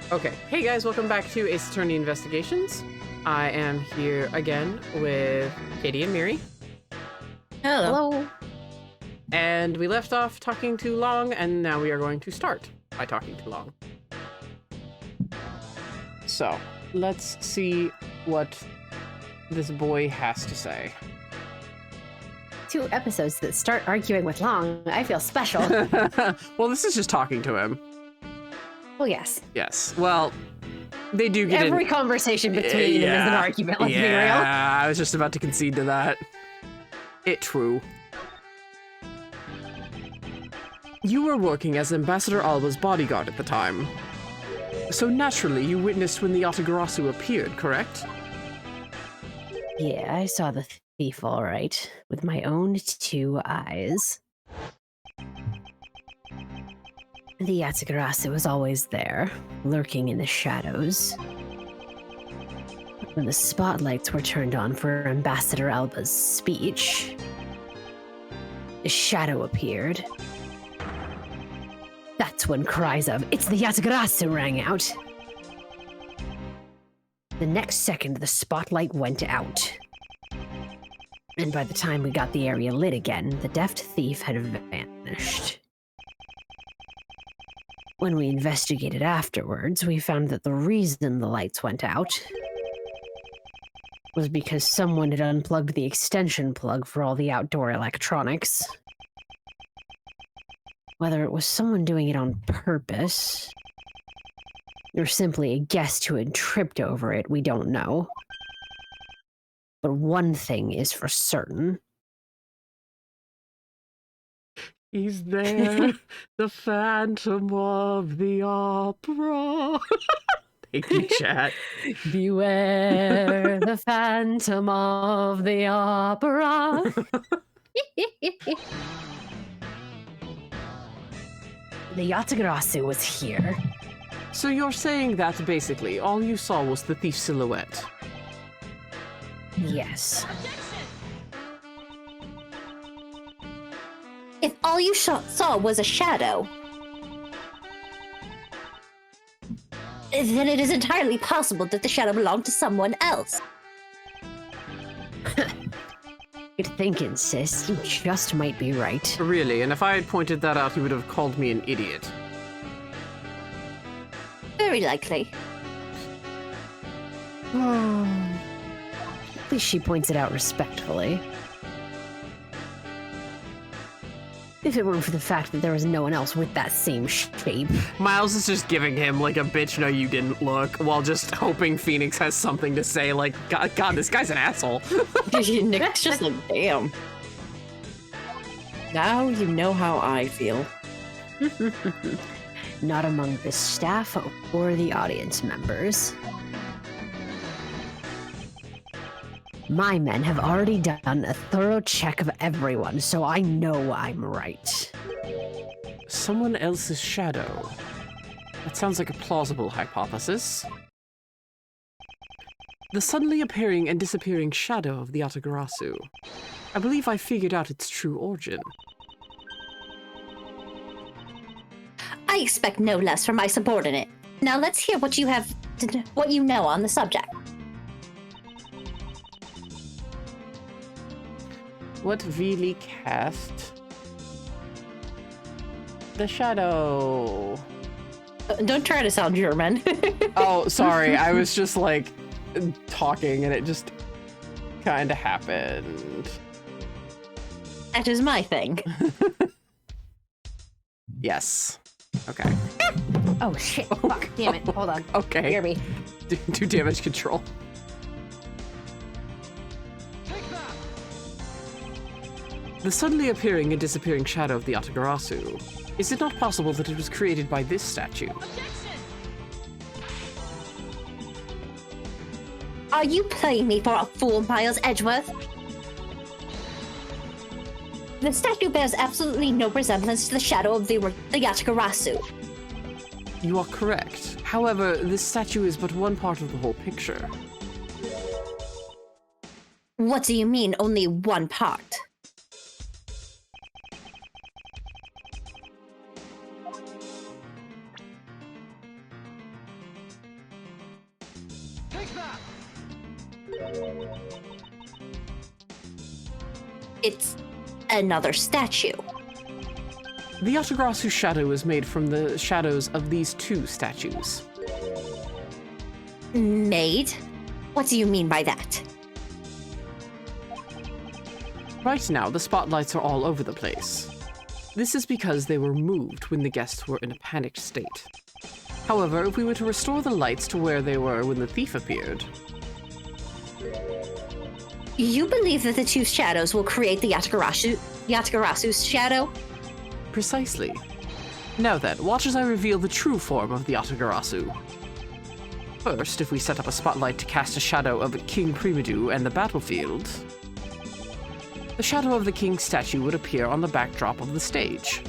Okay. Hey guys, welcome back to Ace Attorney Investigations. I am here again with Katie and Miri. Hello. And we left off talking too long, and now we are going to start by talking too long. So, let's see what this boy has to say. 2 episodes that start arguing with Long. I feel special. Well, this is just talking to him. Well, yes. Yes. Well, they do get Every conversation between them is an argument, let's be real. Yeah, I was just about to concede to that. True. You were working as Ambassador Alba's bodyguard at the time. So naturally, you witnessed when the Yatagarasu appeared, correct? Yeah, I saw the thief all right, with my own 2 eyes. The Yatagarasu was always there, lurking in the shadows. When the spotlights were turned on for Ambassador Alba's speech, a shadow appeared. That's when cries of, "It's the Yatagarasu!" rang out. The next second, the spotlight went out. And by the time we got the area lit again, the deft thief had vanished. When we investigated afterwards, we found that the reason the lights went out was because someone had unplugged the extension plug for all the outdoor electronics. Whether it was someone doing it on purpose, or simply a guest who had tripped over it, we don't know. But one thing is for certain. He's there, the Phantom of the Opera. Thank you, chat. Beware the Phantom of the Opera. The Yatagarasu was here. So you're saying that basically all you saw was the thief's silhouette? Yes. If all you saw was a shadow, then it is entirely possible that the shadow belonged to someone else. Good thinking, sis. You just might be right. Really? And if I had pointed that out, he would have called me an idiot. Very likely. At least she points it out respectfully. If it weren't for the fact that there was no one else with that same shape. Miles is just giving him like a bitch no you didn't look, while just hoping Phoenix has something to say like, God, this guy's an asshole. Nick's just like, damn. Now you know how I feel. Not among the staff or the audience members. My men have already done a thorough check of everyone, so I know I'm right. Someone else's shadow. That sounds like a plausible hypothesis. The suddenly appearing and disappearing shadow of the Yatagarasu. I believe I figured out its true origin. I expect no less from my subordinate. Now let's hear what you know on the subject. What really cast the shadow? Don't try to sound German. Oh, sorry. I was just like talking and it just kind of happened. That is my thing. Yes. Okay. Oh shit, fuck, damn it, hold on. Okay. Hear me. Do damage control. The suddenly appearing and disappearing shadow of the Yatagarasu. Is it not possible that it was created by this statue? Are you playing me for a fool, Miles Edgeworth? The statue bears absolutely no resemblance to the shadow of the Yatagarasu. You are correct. However, this statue is but one part of the whole picture. What do you mean, only one part? It's another statue. The Yatagrasu shadow is made from the shadows of these two statues. Made? What do you mean by that? Right now, the spotlights are all over the place. This is because they were moved when the guests were in a panicked state. However, if we were to restore the lights to where they were when the thief appeared... You believe that the two shadows will create the Yatagarasu's shadow? Precisely. Now then, watch as I reveal the true form of the Yatagarasu. First, if we set up a spotlight to cast a shadow of King Primadu and the battlefield, the shadow of the king statue would appear on the backdrop of the stage.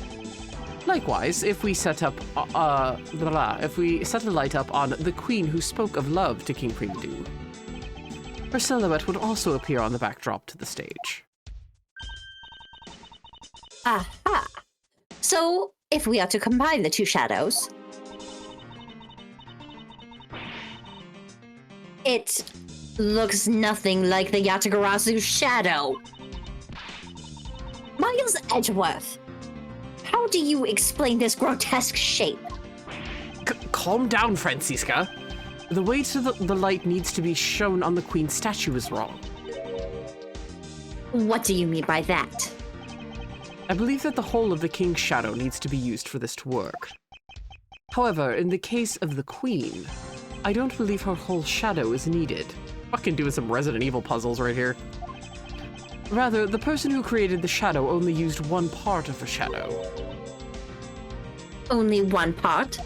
Likewise, if we set a light up on the queen who spoke of love to King Primadu, her silhouette would also appear on the backdrop to the stage. Aha! So, if we are to combine the two shadows, it looks nothing like the Yatagarasu's shadow. Miles Edgeworth, how do you explain this grotesque shape? Calm down, Francisca. The way to the light needs to be shown on the queen's statue is wrong. What do you mean by that? I believe that the whole of the king's shadow needs to be used for this to work. However, in the case of the queen, I don't believe her whole shadow is needed. Fucking doing some Resident Evil puzzles right here. Rather, the person who created the shadow only used one part of her shadow. Only one part?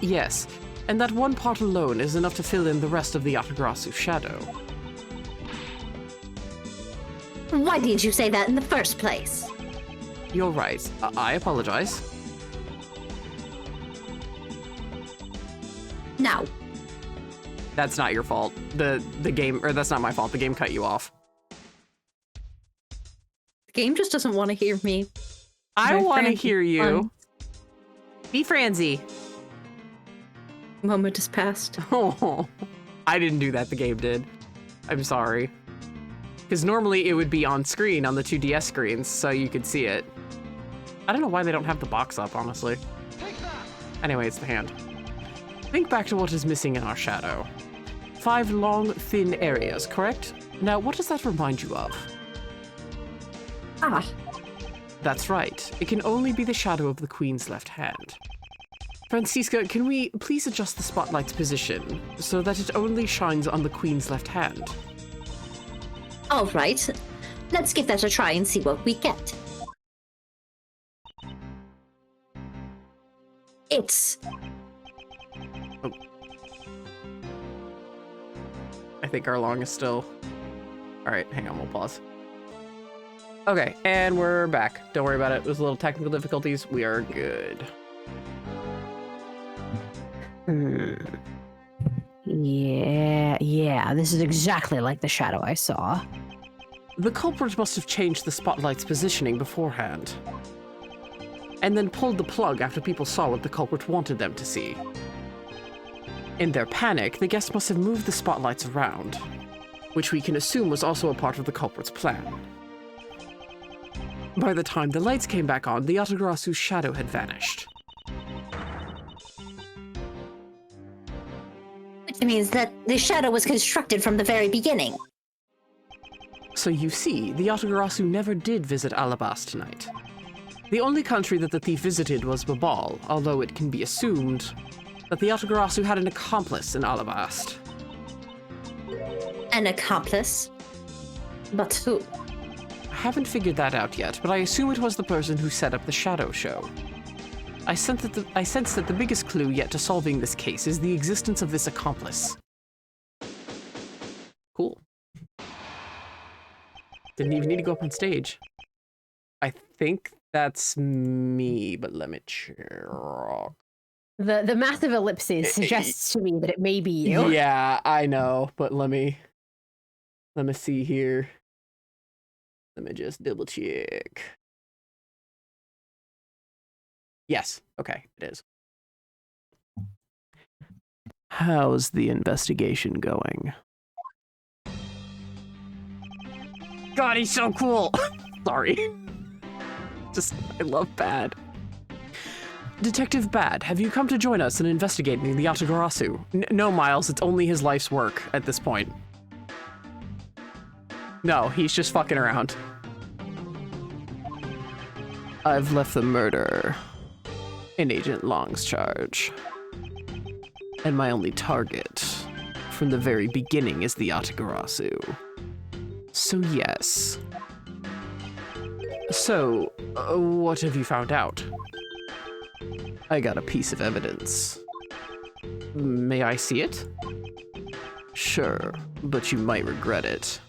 Yes, and that one part alone is enough to fill in the rest of the Yatagarasu shadow. Why didn't you say that in the first place? You're right. I apologize. Now, That's not your fault. The game, or that's not my fault. The game cut you off. The game just doesn't want to hear me. I My want to fancy hear you. fun. Be Franzi. Moment has passed. Oh, I didn't do that. The game did. I'm sorry. Because normally it would be on screen on the 2DS screens, so you could see it. I don't know why they don't have the box up, honestly. Anyway, it's the hand. Think back to what is missing in our shadow. 5 long, thin areas, correct? Now, what does that remind you of? ah, That's right. It can only be the shadow of the queen's left hand. Francisca, can we please adjust the spotlight's position so that it only shines on the queen's left hand? all right. Let's give that a try and see what we get. It's... Oh. I think our long is still... Alright, hang on, we'll pause. Okay, and we're back. Don't worry about it. It was a little technical difficulties. We are good. Yeah, this is exactly like the shadow I saw. The culprit must have changed the spotlight's positioning beforehand, and then pulled the plug after people saw what the culprit wanted them to see. In their panic, the guests must have moved the spotlights around, which we can assume was also a part of the culprit's plan. By the time the lights came back on, the Yatagarasu's shadow had vanished. Which means that the shadow was constructed from the very beginning. So you see, the Yatagarasu never did visit Alabas tonight. The only country that the thief visited was Babal, although it can be assumed that the Yatagarasu had an accomplice in Alabast. An accomplice? But who? I haven't figured that out yet, but I assume it was the person who set up the shadow show. I sense that the biggest clue yet to solving this case is the existence of this accomplice. Cool. Didn't even need to go up on stage. I think that's me, but let me check. The massive ellipses suggests to me that it may be you. Yeah, I know, but let me see here. Let me just double check. Yes, okay, it is. How's the investigation going? God, he's so cool. Sorry. I love Bad. Detective Bad, have you come to join us in investigating the Yatagarasu? No, Miles, it's only his life's work at this point. No, he's just fucking around. I've left the murder in Agent Long's charge. And my only target from the very beginning is the Yatagarasu. So yes. So, what have you found out? I got a piece of evidence. May I see it? Sure, but you might regret it.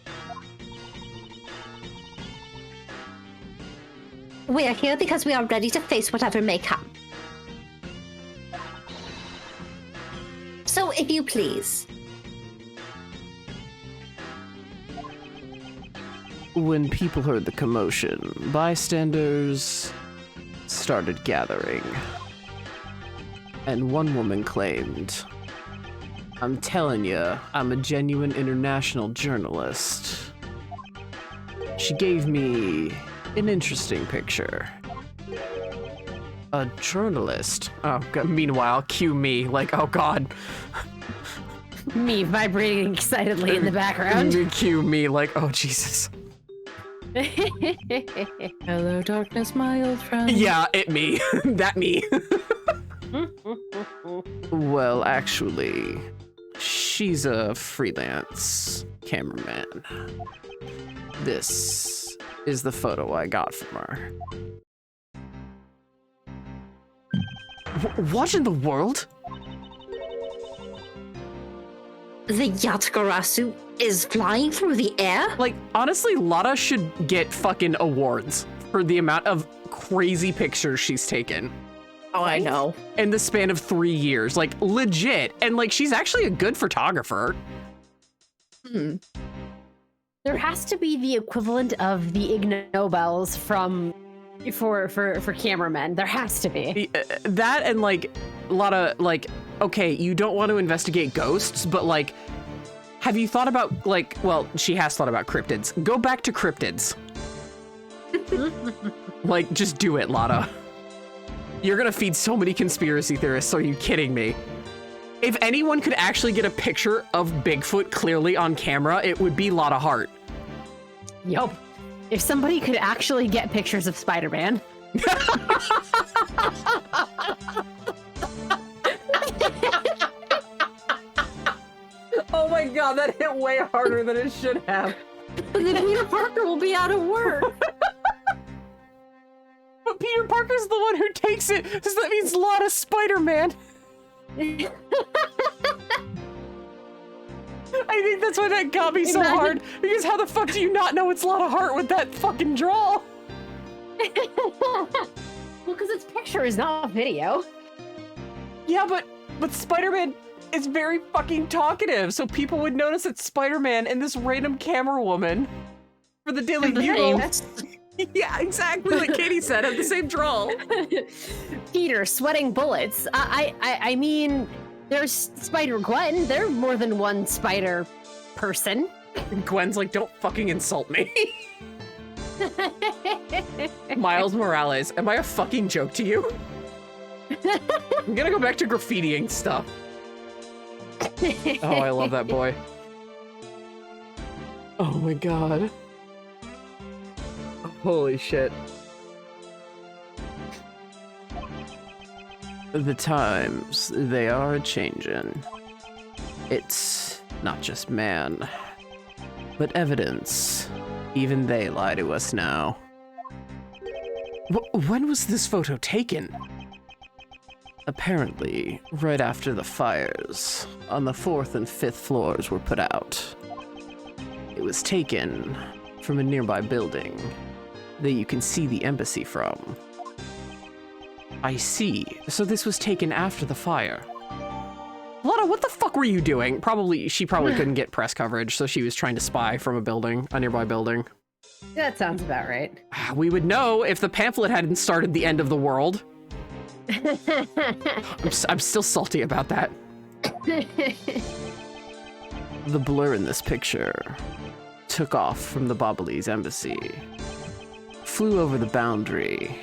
We are here because we are ready to face whatever may come. So, if you please. When people heard the commotion, bystanders started gathering. And one woman claimed, I'm telling you, I'm a genuine international journalist. She gave me an interesting picture. A journalist? Oh, God. Meanwhile, cue me, like, oh God. Me vibrating excitedly in the background. Cue me, like, oh Jesus. Hello, darkness, my old friend. Yeah, me. That me. Well, actually, she's a freelance cameraman. This is the photo I got from her. What in the world? The Yatagarasu is flying through the air? Like, honestly, Lotta should get fucking awards for the amount of crazy pictures she's taken. Oh, I know. In the span of 3 years. Like, legit. And, like, she's actually a good photographer. There has to be the equivalent of the Ig Nobels for cameramen. There has to be. That and, like, a lot of, like, okay, you don't want to investigate ghosts, but, like, have you thought about, like, well, she has thought about cryptids. Go back to cryptids. Like, just do it, Lotta. You're gonna feed so many conspiracy theorists, are you kidding me? If anyone could actually get a picture of Bigfoot clearly on camera, it would be Lotta Hart. Yup. If somebody could actually get pictures of Spider-Man. Oh my God, that hit way harder than it should have. But then Peter Parker will be out of work. But Peter Parker's the one who takes it, so that means Lotta's Spider-Man. I think that's why that got me so hard, because how the fuck do you not know it's Lotta Hart with that fucking draw? Well, because it's pictures, not video. Yeah, but Spider-Man is very fucking talkative, so people would notice it's Spider-Man and this random camera woman for the Daily Bugle. Yeah, exactly, like Katie said, have the same drawl. Peter sweating bullets. I mean, there's Spider-Gwen. There are more than one spider person. Gwen's like, don't fucking insult me. Miles Morales, am I a fucking joke to you? I'm gonna go back to graffitiing stuff. Oh, I love that boy. Oh my God. Holy shit. The times, they are a-changin'. It's not just man, but evidence. Even they lie to us now. When was this photo taken? Apparently, right after the fires on the 4th and 5th floors were put out. It was taken from a nearby building that you can see the embassy from. I see. So this was taken after the fire. Lotta, what the fuck were you doing? She probably couldn't get press coverage, so she was trying to spy from a nearby building. That sounds about right. We would know if the pamphlet hadn't started the end of the world. I'm still salty about that. The blur in this picture took off from the Bobbly's embassy, flew over the boundary,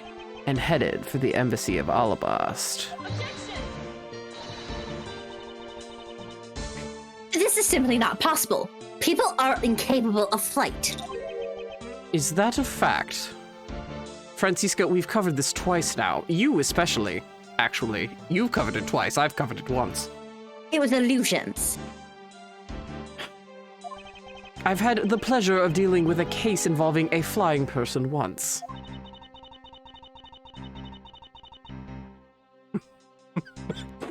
and headed for the embassy of Alabast. This is simply not possible. People are incapable of flight. Is that a fact? Francisca, we've covered this twice now. You especially. Actually, you've covered it twice. I've covered it once. It was illusions. I've had the pleasure of dealing with a case involving a flying person once.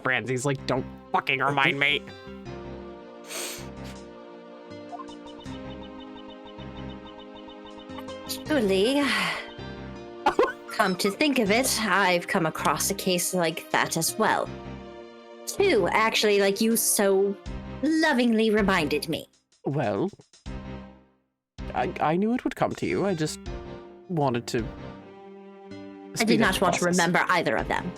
Francie's like, don't fucking remind me. Surely, come to think of it, I've come across a case like that as well. Two, actually, like you so lovingly reminded me. Well, I knew it would come to you. I just wanted to. I did not want to remember either of them.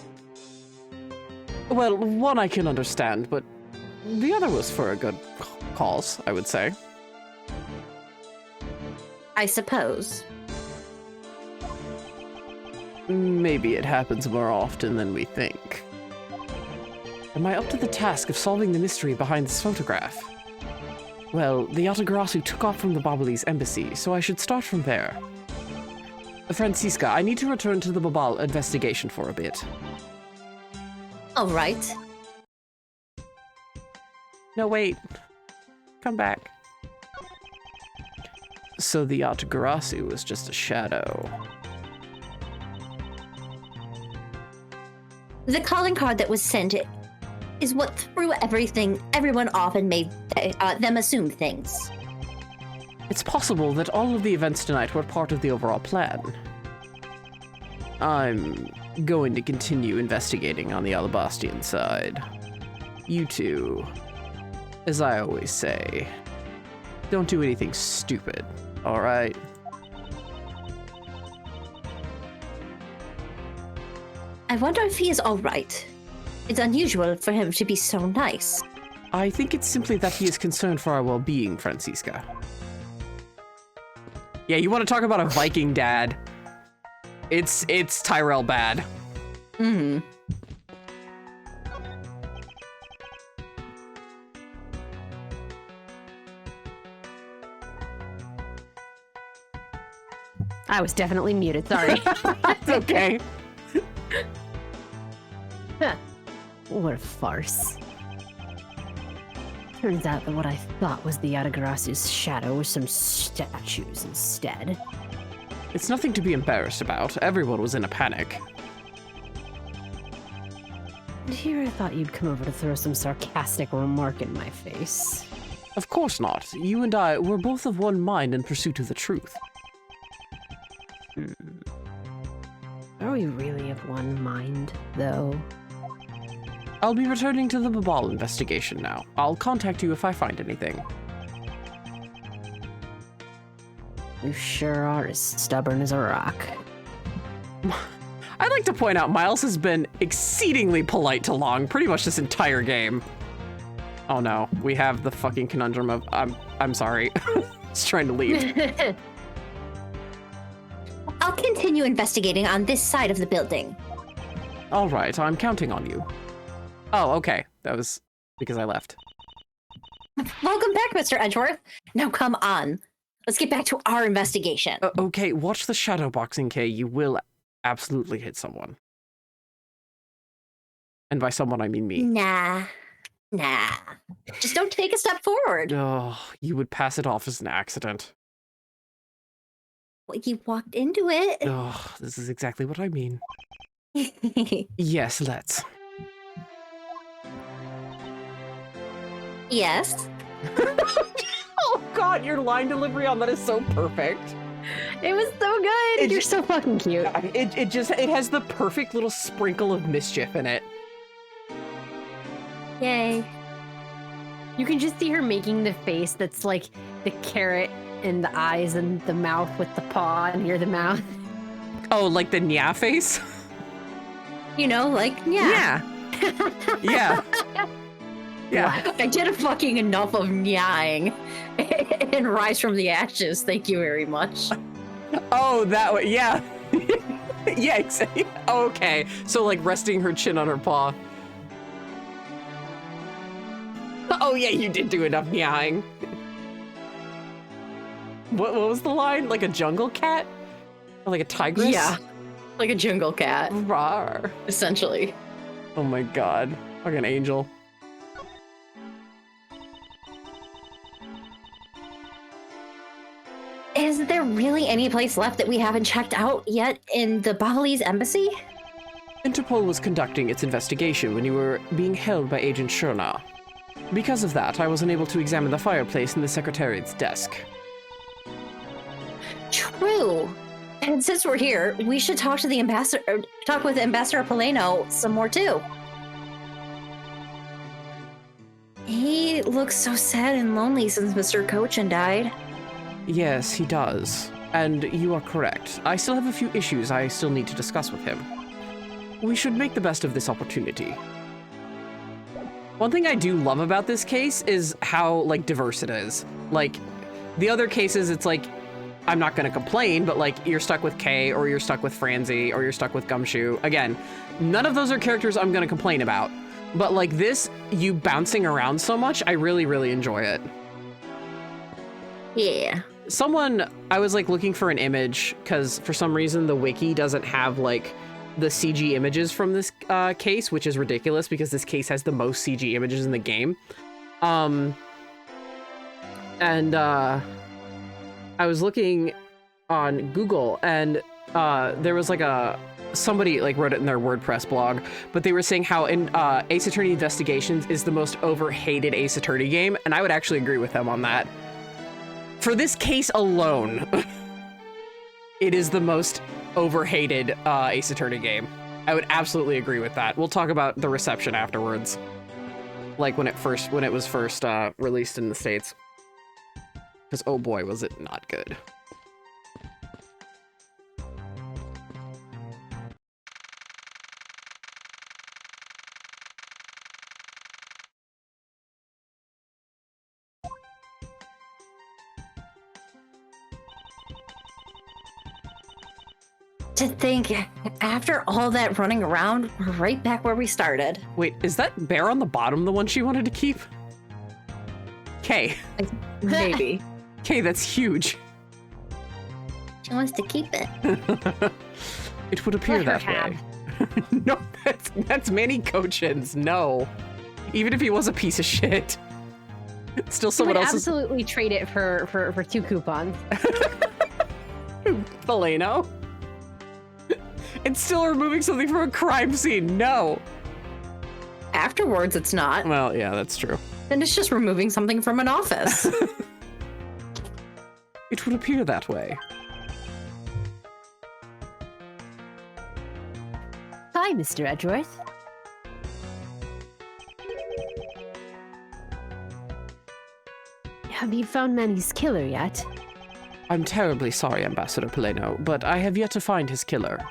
Well, one I can understand, but the other was for a good cause, I would say. I suppose. Maybe it happens more often than we think. Am I up to the task of solving the mystery behind this photograph? Well, the Yatagarasu took off from the Bobbly's embassy, so I should start from there. Francisca, I need to return to the Babal investigation for a bit. All right. No, wait. Come back. So the Yatagarasu was just a shadow. The calling card that was sent is what threw everyone off and made them assume things. It's possible that all of the events tonight were part of the overall plan. I'm going to continue investigating on the Alabastian side. You two, as I always say, don't do anything stupid, all right? I wonder if he is all right. It's unusual for him to be so nice. I think it's simply that he is concerned for our well-being, Francisca. Yeah, you want to talk about a Viking dad? It's Tyrell bad. Mm-hmm. I was definitely muted, sorry. It's okay. What a farce. Turns out that what I thought was the Yatagarasu's shadow was some statues instead. It's nothing to be embarrassed about. Everyone was in a panic. And here I thought you'd come over to throw some sarcastic remark in my face. Of course not. You and I were both of one mind in pursuit of the truth. Are we really of one mind, though? I'll be returning to the Babal investigation now. I'll contact you if I find anything. You sure are as stubborn as a rock. I'd like to point out Miles has been exceedingly polite to Long pretty much this entire game. Oh no, we have the fucking conundrum of I'm sorry. Just trying to leave. I'll continue investigating on this side of the building. All right, I'm counting on you. Oh, okay. That was because I left. Welcome back, Mr. Edgeworth. Now come on. Let's get back to our investigation. Okay, watch the shadow boxing, Kay. You will absolutely hit someone. And by someone, I mean me. Nah. Just don't take a step forward. Oh, you would pass it off as an accident. Well, you walked into it. Oh, this is exactly what I mean. Yes, let's. Yes. Oh god, your line delivery on that is so perfect. It was so good. You're so fucking cute. It has the perfect little sprinkle of mischief in it. Yay. You can just see her making the face that's like the carrot and the eyes and the mouth with the paw near the mouth. Oh, like the nya face? You know, like, yeah. Yeah. Yeah. I did a fucking enough of nyang and rise from the ashes. Thank you very much. Oh, that way. Yeah. Yeah, exactly. Okay. So, like, resting her chin on her paw. Oh, yeah, you did do enough meowing. What was the line? Like a jungle cat? Or like a tigress? Yeah, like a jungle cat, Rawr. essentially. Oh my god. Fucking angel. Is there really any place left that we haven't checked out yet in the Bahalese embassy? Interpol was conducting its investigation when you were being held by Agent Shona. Because of that, I was unable to examine the fireplace in the Secretariat's desk. True. And since we're here, we should talk to the ambassador, talk with Ambassador Palaeno some more too. He looks so sad and lonely since Mr. Cochin died. Yes, he does. And you are correct. I still have a few issues I still need to discuss with him. We should make the best of this opportunity. One thing I do love about this case is how, like, diverse it is. Like, the other cases, it's like, I'm not gonna complain, but like, you're stuck with Kay, or you're stuck with Franzi, or you're stuck with Gumshoe. Again, none of those are characters I'm gonna complain about. But like this, you bouncing around so much, I really, really enjoy it. Yeah. I was like looking for an image, because for some reason the wiki doesn't have like the CG images from this case, which is ridiculous because this case has the most CG images in the game. I was looking on Google, and there was like somebody like wrote it in their WordPress blog, but they were saying how Ace Attorney Investigations is the most overhated Ace Attorney game, and I would actually agree with them on that. For this case alone, it is the most overhated Ace Attorney game. I would absolutely agree with that. We'll talk about the reception afterwards, like when it was first released in the States. Because, oh boy, was it not good. To think, after all that running around, we're right back where we started. Wait, is that bear on the bottom the one she wanted to keep? Kay. Maybe. Kay, that's huge. She wants to keep it. It would appear Let that her way. No, that's Manny Cochin's. No. Even if he was a piece of shit. Still He someone would else's. absolutely trade it for 2 coupons. Palaeno. It's still removing something from a crime scene. No. Afterwards, it's not. Well, yeah, that's true. Then it's just removing something from an office. It would appear that way. Hi, Mr. Edgeworth. Have you found Manny's killer yet? I'm terribly sorry, Ambassador Palaeno, but I have yet to find his killer.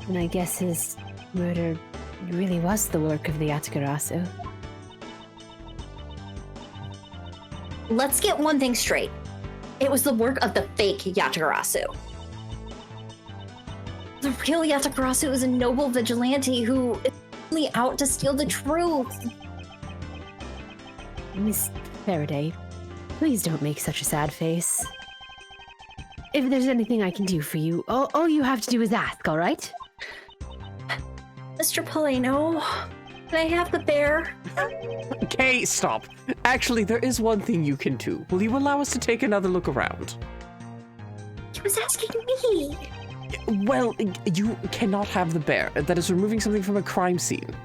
And I guess his murder really was the work of the Yatagarasu. Let's get one thing straight. It was the work of the fake Yatagarasu. The real Yatagarasu is a noble vigilante who is only out to steal the truth. Miss Faraday, please don't make such a sad face. If there's anything I can do for you, all you have to do is ask, all right? Mr. Palaeno, can I have the bear? Okay, stop. Actually, there is one thing you can do. Will you allow us to take another look around? He was asking me. Well, you cannot have the bear. That is removing something from a crime scene.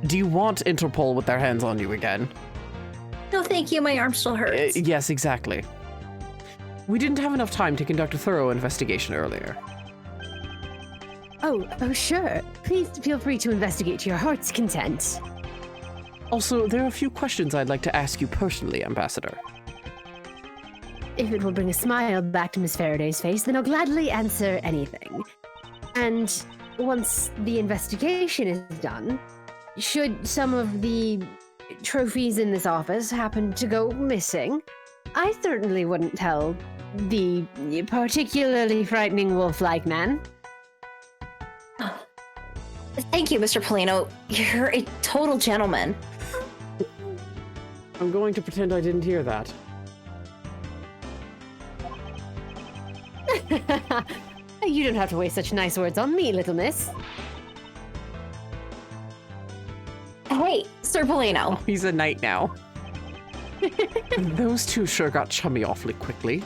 Do you want Interpol with their hands on you again? No, thank you. My arm still hurts. Yes, exactly. We didn't have enough time to conduct a thorough investigation earlier. Oh, sure. Please feel free to investigate to your heart's content. Also, there are a few questions I'd like to ask you personally, Ambassador. If it will bring a smile back to Miss Faraday's face, then I'll gladly answer anything. And once the investigation is done, should some of the trophies in this office happen to go missing, I certainly wouldn't tell the particularly frightening wolf-like man. Thank you, Mr. Palaeno. You're a total gentleman. I'm going to pretend I didn't hear that. You don't have to waste such nice words on me, little miss. Hey, Sir Palaeno. He's a knight now. Those two sure got chummy awfully quickly.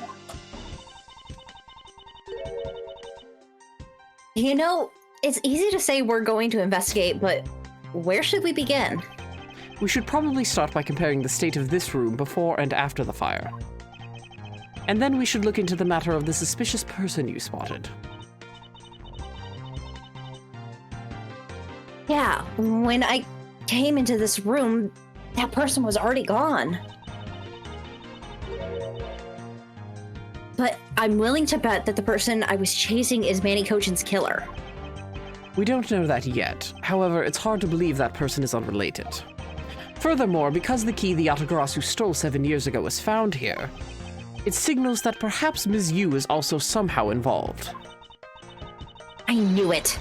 You know, it's easy to say we're going to investigate, but where should we begin? We should probably start by comparing the state of this room before and after the fire. And then we should look into the matter of the suspicious person you spotted. Yeah, when I came into this room, that person was already gone. But I'm willing to bet that the person I was chasing is Manny Kochin's killer. We don't know that yet. However, it's hard to believe that person is unrelated. Furthermore, because the key the Yatagarasu stole 7 years ago was found here, it signals that perhaps Ms. Yu is also somehow involved. I knew it.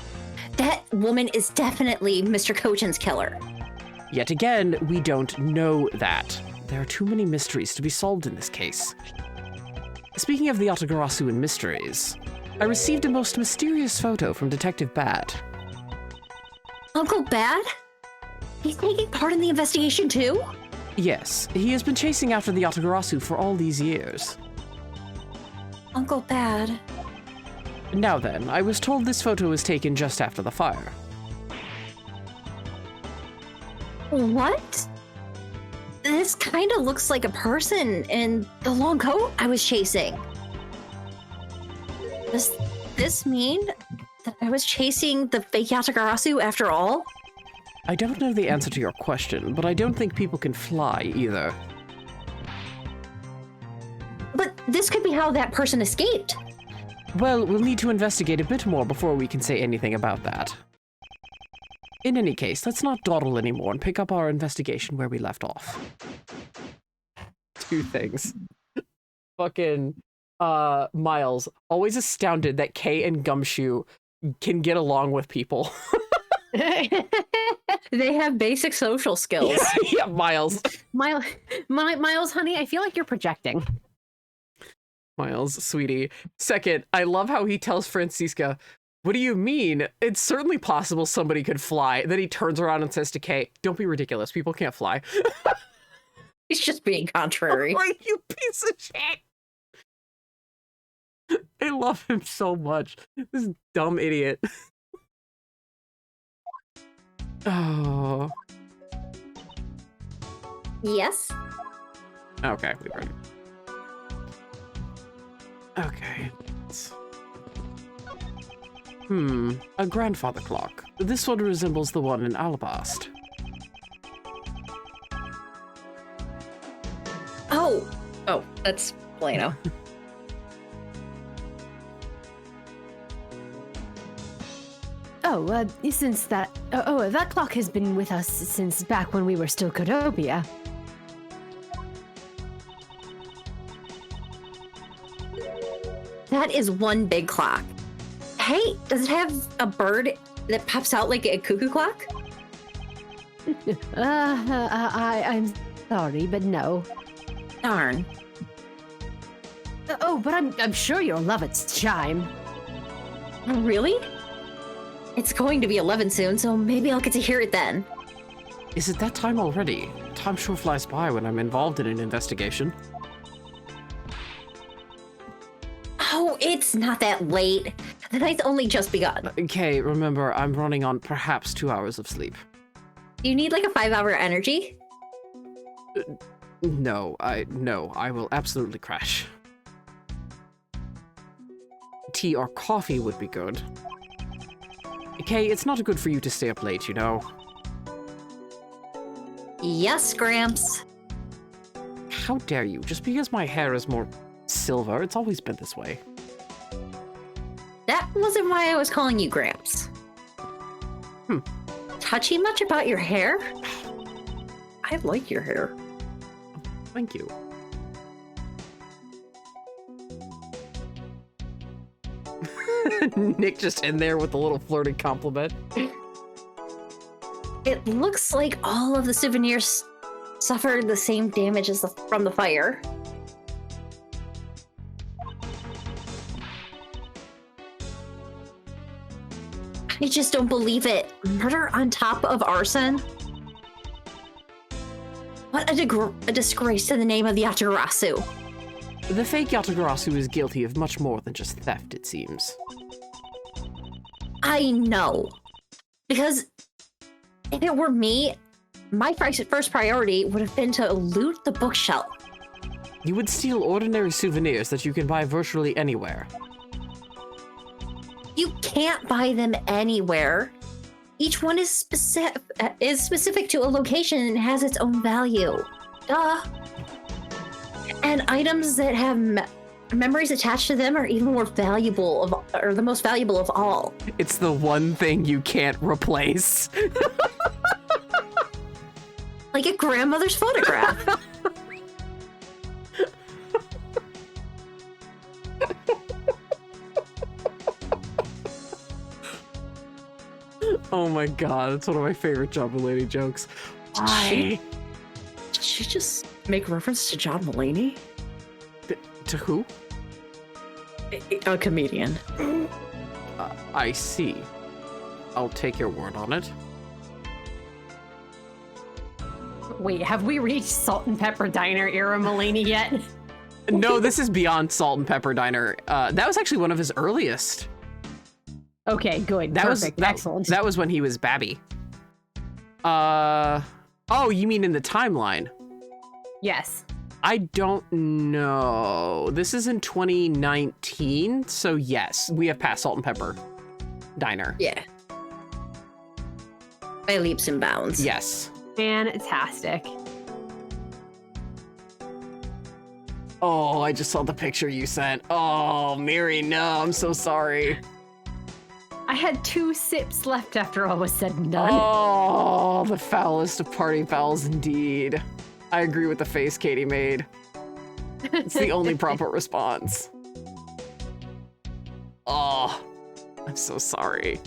That woman is definitely Mr. Kochin's killer. Yet again, we don't know that. There are too many mysteries to be solved in this case. Speaking of the Yatagarasu and mysteries, I received a most mysterious photo from Detective Bad. Uncle Bad? He's taking part in the investigation too? Yes, he has been chasing after the Yatagarasu for all these years. Uncle Bad. Now then, I was told this photo was taken just after the fire. What? This kind of looks like a person in the long coat I was chasing. Does this mean that I was chasing the fake Yatagarasu after all? I don't know the answer to your question, but I don't think people can fly either. But this could be how that person escaped. Well, we'll need to investigate a bit more before we can say anything about that. In any case, let's not dawdle anymore and pick up our investigation where we left off. Two things. Fucking, Miles, always astounded that Kay and Gumshoe can get along with people. They have basic social skills. Yeah, Miles. Miles, honey, I feel like you're projecting. Miles, sweetie. Second, I love how he tells Francisca, what do you mean? It's certainly possible somebody could fly. Then he turns around and says to Kay, don't be ridiculous. People can't fly. He's just being contrary. Oh, you piece of shit. I love him so much. This dumb idiot. Oh. Yes? Okay, we ready. Okay. A grandfather clock. This one resembles the one in Alabast. Oh, Oh, that's Palaeno. Since that... that clock has been with us since back when we were still Kodobia. that is one big clock. Hey, does it have a bird that pops out like a cuckoo clock? I'm sorry, but no. Darn. But I'm sure you'll love its chime. Really? It's going to be 11 soon, so maybe I'll get to hear it then. Is it that time already? Time sure flies by when I'm involved in an investigation. Oh, it's not that late. The night's only just begun. Okay, remember, I'm running on perhaps 2 hours of sleep. Do you need like a 5-hour energy? No, I will absolutely crash. Tea or coffee would be good. Okay, it's not good for you to stay up late, you know. Yes, Gramps. How dare you? Just because my hair is more silver, it's always been this way. That wasn't why I was calling you Gramps. touchy much about your hair? I like your hair. Thank you. Nick just in there with a little flirty compliment. It looks like all of the souvenirs suffered the same damage as from the fire. I just don't believe it. Murder on top of arson? What a disgrace to the name of the Yatagarasu. The fake Yatagarasu is guilty of much more than just theft, it seems. I know. Because if it were me, my first priority would have been to loot the bookshelf. You would steal ordinary souvenirs that you can buy virtually anywhere. You can't buy them anywhere. Each one is specific to a location and has its own value. Duh. And items that have memories attached to them are even more valuable, or the most valuable of all. It's the one thing you can't replace. Like a grandmother's photograph. Oh my god, that's one of my favorite John Mulaney jokes. Why? Did she just make reference to John Mulaney? To who? A comedian. I see. I'll take your word on it. Wait, have we reached Salt and Pepper Diner era Mulaney yet? No, this is beyond Salt and Pepper Diner. That was actually one of his earliest. Okay, good. That Perfect. was Excellent. That was when he was Babby. Oh, you mean in the timeline? Yes. I don't know. This is in 2019, so yes, we have passed Salt and Pepper Diner. Yeah. By leaps and bounds. Yes. Fantastic. Oh, I just saw the picture you sent. Oh, Mary, no, I'm so sorry. I had 2 sips left after all was said and done. Oh, the foulest of party fouls indeed. I agree with the face Katie made. It's the only proper response. Oh, I'm so sorry.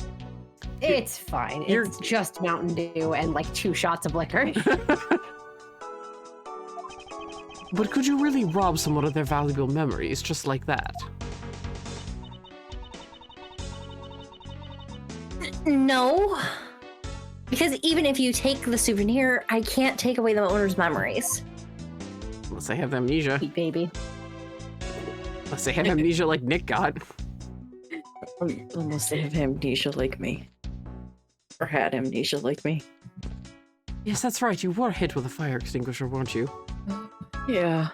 It's fine. You're- It's just Mountain Dew and like 2 shots of liquor. But could you really rob someone of their valuable memories just like that? No. Because even if you take the souvenir, I can't take away the owner's memories. Unless they have amnesia. Sweet baby. Unless they have amnesia like Nick got. Unless they have amnesia like me. Or had amnesia like me. Yes, that's right. You were hit with a fire extinguisher, weren't you? Yeah.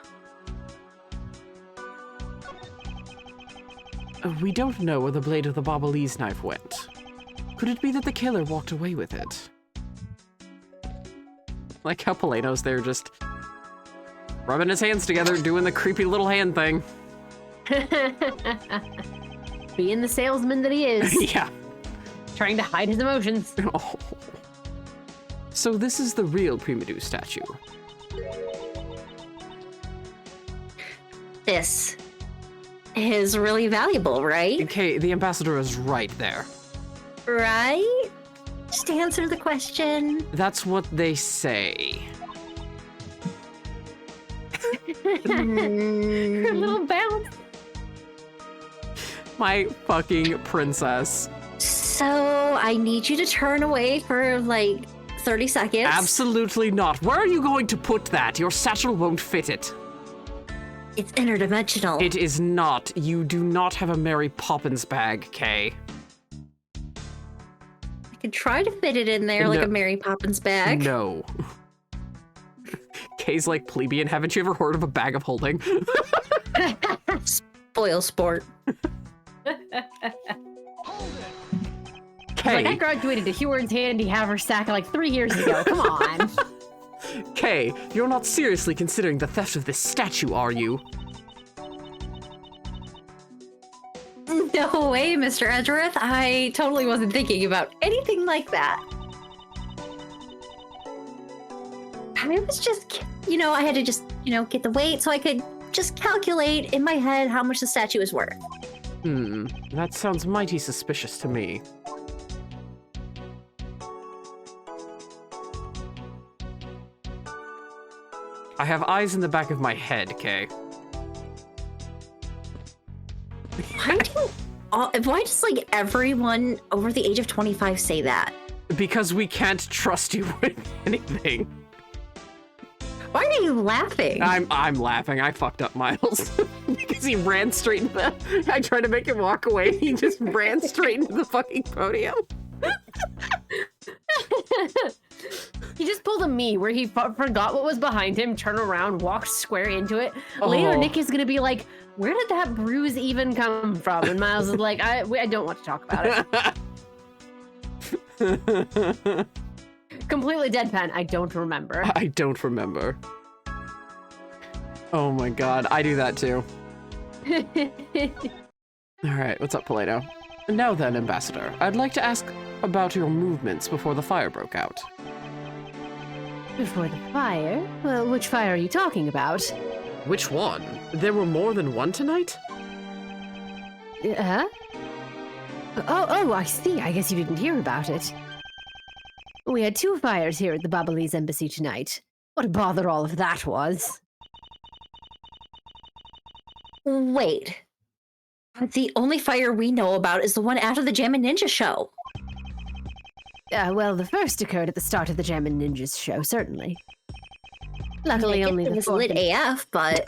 We don't know where the blade of the Babalese knife went. Could it be that the killer walked away with it? Like how Palaeno's there just rubbing his hands together, doing the creepy little hand thing. Being the salesman that he is. Yeah. Trying to hide his emotions. Oh. So this is the real Primadou statue. This is really valuable, right? Okay, the ambassador is right there. Right? Just answer the question. That's what they say. Her little bounce. My fucking princess. So I need you to turn away for like 30 seconds. Absolutely not. Where are you going to put that? Your satchel won't fit it. It's interdimensional. It is not. You do not have a Mary Poppins bag, Kay. I could try to fit it in there like No. a Mary Poppins bag. No. Kay's like, plebeian, haven't you ever heard of a bag of holding? Spoil sport. Kay, Like, I graduated to Heward's Handy Haversack like 3 years ago. Come on. Kay, you're not seriously considering the theft of this statue, are you? No way, Mr. Edgeworth. I totally wasn't thinking about anything like that. I was just, I had to just, get the weight so I could just calculate in my head how much the statue is worth. That sounds mighty suspicious to me. I have eyes in the back of my head, Kay. Why does like everyone over the age of 25 say that? Because we can't trust you with anything. Why are you laughing? I'm laughing. I fucked up Miles because he ran straight into the. I tried to make him walk away. He just ran straight into the fucking podium. He just pulled a me where he forgot what was behind him, turned around, walked square into it. Later, Nick is gonna be like, "Where did that bruise even come from?" And Miles is like, "I don't want to talk about it." Completely deadpan. I don't remember. I don't remember. Oh my god, I do that too. Alright, what's up, Palaeno? Now then, Ambassador, I'd like to ask about your movements before the fire broke out. Before the fire? Well, which fire are you talking about? Which one? There were more than one tonight? Huh? Oh, I see. I guess you didn't hear about it. We had 2 fires here at the Babalese embassy tonight. What a bother all of that was. Wait. The only fire we know about is the one after the Jam and Ninja show. Well, the first occurred at the start of the Jam and Ninjas show, certainly. Luckily, only it the was fourth. lit AF, but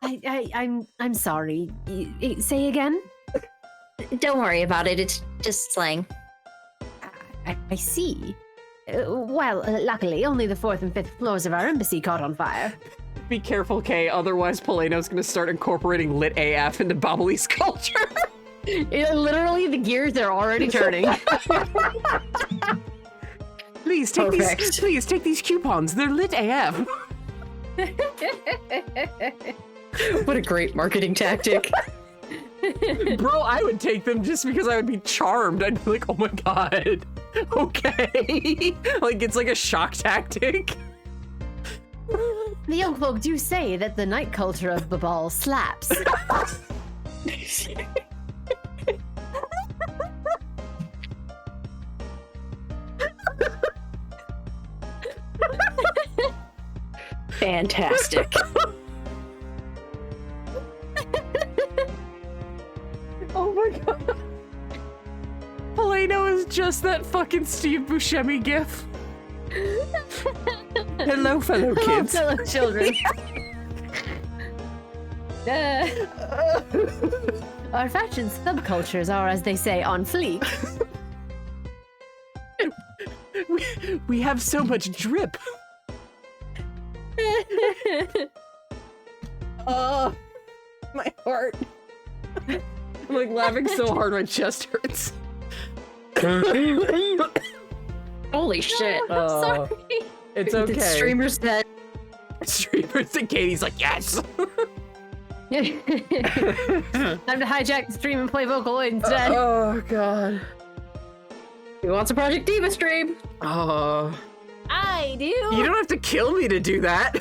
I'm sorry. Say again? don't worry about it. It's just slang. I see. Well, luckily, only the 4th and 5th floors of our embassy caught on fire. Be careful, Kay, otherwise Palaeno's gonna start incorporating lit AF into Bobbly's culture. Literally, the gears are already turning. Please take these coupons. They're lit AF. What a great marketing tactic. Bro, I would take them just because I would be charmed. I'd be like, oh my god. Okay. Like, it's like a shock tactic. The young folk do say that the night culture of Babal slaps. Fantastic. Oh my god. Palaeno is just that fucking Steve Buscemi gif. Hello, fellow kids. Hello, fellow children. Our fashion subcultures are, as they say, on fleek. We have so much drip. Oh, my heart. I'm like laughing so hard my chest hurts. Holy shit. Sorry. It's okay. The streamer's dead. Streamers and Katie's like, yes. Time to hijack the stream and play Vocaloid instead. Oh god. Who wants a Project Diva stream? Oh. I do. You don't have to kill me to do that.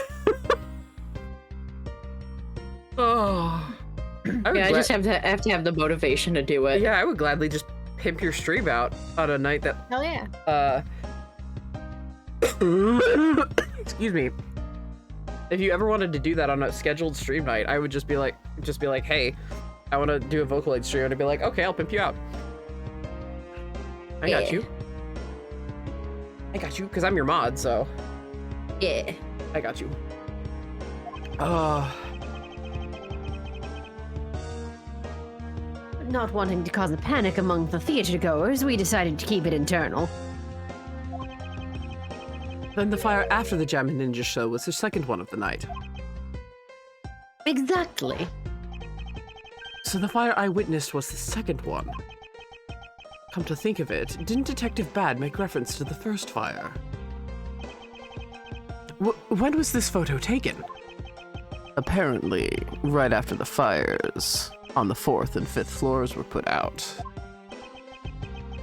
Oh. I just have to have the motivation to do it. Yeah, I would gladly just pimp your stream out on a night that Hell yeah. excuse me. If you ever wanted to do that on a scheduled stream night, I would just be like, hey, I want to do a Vocaloid stream, and I'd be like, okay, I'll pimp you out. I got you. I got you, because I'm your mod, so. Yeah. I got you. Not wanting to cause a panic among the theater goers, we decided to keep it internal. Then the fire after the Jam and Ninja show was the second one of the night. Exactly. So the fire I witnessed was the second one. Come to think of it, didn't Detective Bad make reference to the first fire? When was this photo taken? Apparently, right after the fires, on the 4th and 5th floors were put out.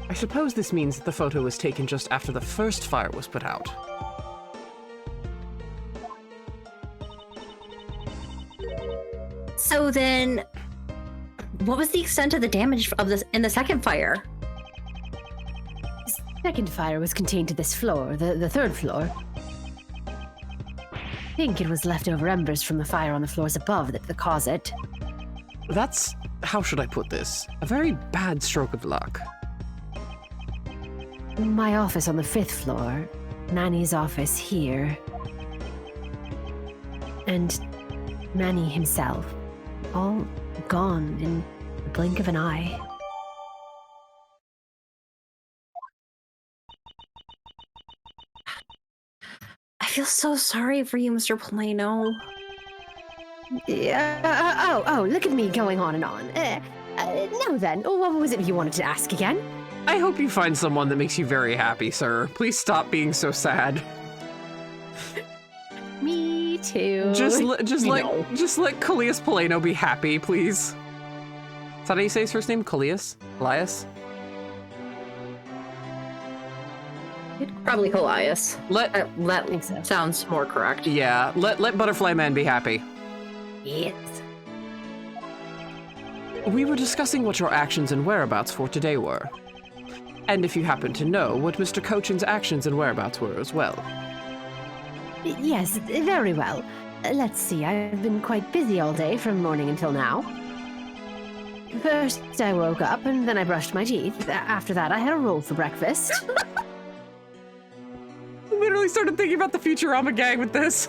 I suppose this means that the photo was taken just after the first fire was put out. So then, what was the extent of the damage of this in the second fire? The second fire was contained to this floor, the third floor. I think it was leftover embers from the fire on the floors above that caused it. That's, how should I put this? A very bad stroke of luck. My office on the 5th floor, Manny's office here, and Manny himself, all gone in the blink of an eye. I feel so sorry for you, Mr. Palaeno. Look at me going on and on. Now then, what was it you wanted to ask again? I hope you find someone that makes you very happy, sir. Please stop being so sad. Me too. Just let Callias Palaeno be happy, please. Is that how you say his first name? Callias? Elias? Probably Callias. Let think so. Sounds more correct. yeah, let Butterfly Man be happy. Yes. We were discussing what your actions and whereabouts for today were. And if you happen to know what Mr. Cochin's actions and whereabouts were as well. Yes, very well. Let's see, I've been quite busy all day from morning until now. First, I woke up and then I brushed my teeth. After that, I had a roll for breakfast. Literally started thinking about the Futurama gang with this.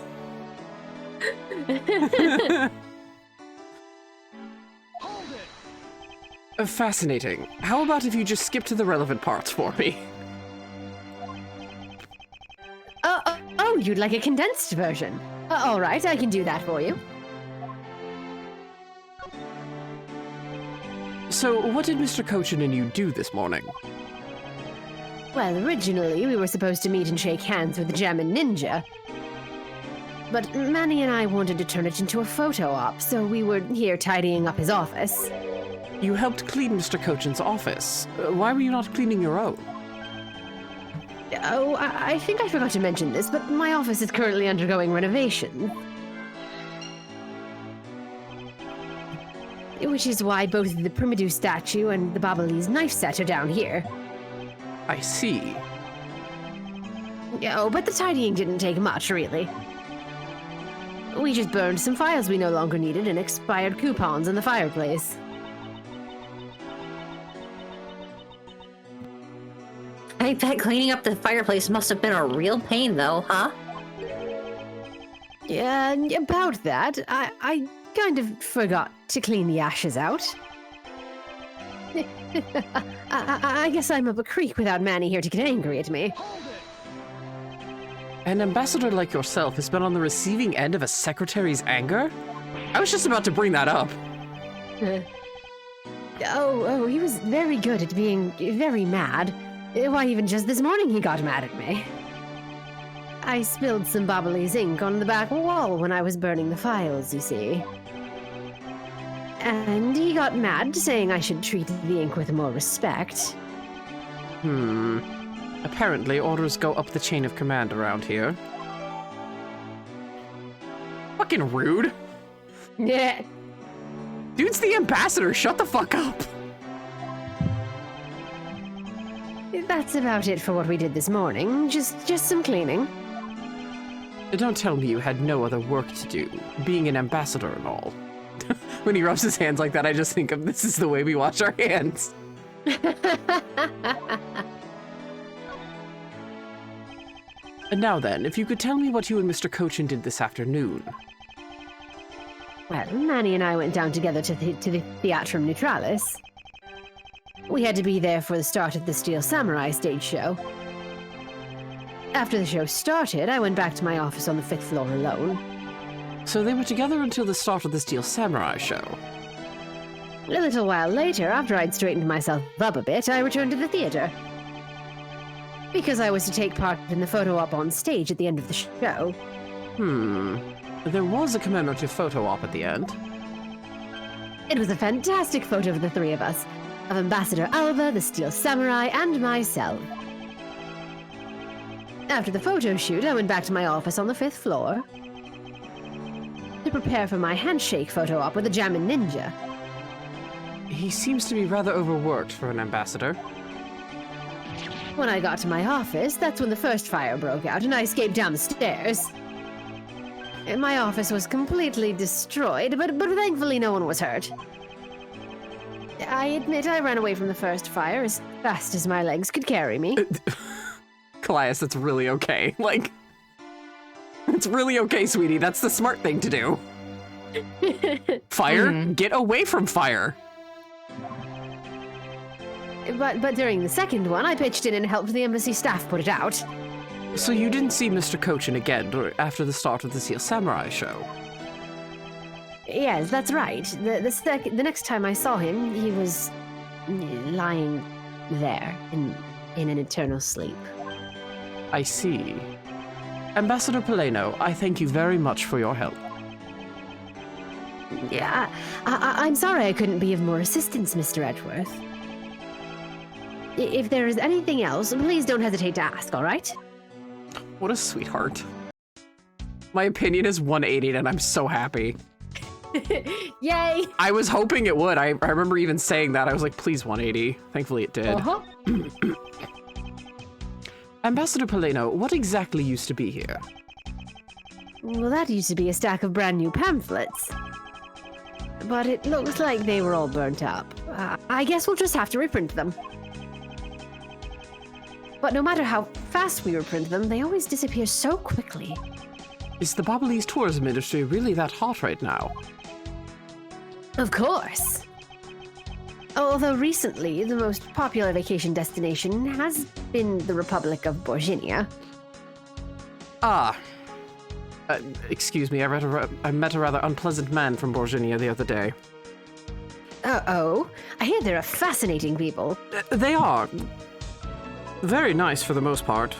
Fascinating. How about if you just skip to the relevant parts for me? Oh, you'd like a condensed version? All right, I can do that for you. So, what did Mr. Cochin and you do this morning? Well, originally, we were supposed to meet and shake hands with the Gem and Ninja. But Manny and I wanted to turn it into a photo op, so we were here tidying up his office. You helped clean Mr. Cochin's office. Why were you not cleaning your own? Oh, I think I forgot to mention this, but my office is currently undergoing renovation. Which is why both the Primadou statue and the Babalese knife set are down here. I see. Oh, but the tidying didn't take much, really. We just burned some files we no longer needed and expired coupons in the fireplace. I bet cleaning up the fireplace must have been a real pain, though, huh? Yeah, about that. I kind of forgot to clean the ashes out. I guess I'm up a creek without Manny here to get angry at me. An ambassador like yourself has been on the receiving end of a secretary's anger? I was just about to bring that up. He was very good at being very mad. Why, even just this morning he got mad at me. I spilled some Babalese ink on the back wall when I was burning the files, you see. And he got mad, saying I should treat the ink with more respect. Apparently, orders go up the chain of command around here. Fucking rude. Yeah. Dude's the ambassador, shut the fuck up. That's about it for what we did this morning. Just some cleaning. Don't tell me you had no other work to do, being an ambassador and all. When he rubs his hands like that, I just think of this is the way we wash our hands. And now then, if you could tell me what you and Mr. Cochin did this afternoon. Well, Manny and I went down together to the Theatrum Neutralis. We had to be there for the start of the Steel Samurai stage show. After the show started, I went back to my office on the 5th floor alone. So they were together until the start of the Steel Samurai show. A little while later, after I'd straightened myself up a bit, I returned to the theater. Because I was to take part in the photo op on stage at the end of the show. There was a commemorative photo op at the end. It was a fantastic photo of the three of us, of Ambassador Alba, the Steel Samurai, and myself. After the photo shoot, I went back to my office on the 5th floor. to prepare for my handshake photo op with the Jammin' Ninja. He seems to be rather overworked for an ambassador. When I got to my office, that's when the first fire broke out and I escaped down the stairs. And my office was completely destroyed, but thankfully no one was hurt. I admit I ran away from the first fire as fast as my legs could carry me. Callias, that's really okay. Like, it's really okay, sweetie. That's the smart thing to do. Fire? Get away from fire. But during the second one, I pitched in and helped the embassy staff put it out. So you didn't see Mr. Cochin again after the start of the Seal Samurai show? Yes, that's right. The next time I saw him, he was lying there in an eternal sleep. I see. Ambassador Palaeno, I thank you very much for your help. Yeah, I'm sorry I couldn't be of more assistance, Mr. Edgeworth. If there is anything else, please don't hesitate to ask, all right? What a sweetheart. My opinion is 180 and I'm so happy. Yay! I was hoping it would. I remember even saying that. I was like, please 180. Thankfully it did. Uh-huh. Ambassador Palaeno, what exactly used to be here? Well, that used to be a stack of brand new pamphlets. But it looks like they were all burnt up. I guess we'll just have to reprint them. But no matter how fast we reprint them, they always disappear so quickly. Is the Babalese tourism industry really that hot right now? Of course. Although recently, the most popular vacation destination has been the Republic of Borginia. Excuse me, I met a rather unpleasant man from Borginia the other day. Uh-oh. I hear they're fascinating people. They are. Very nice for the most part.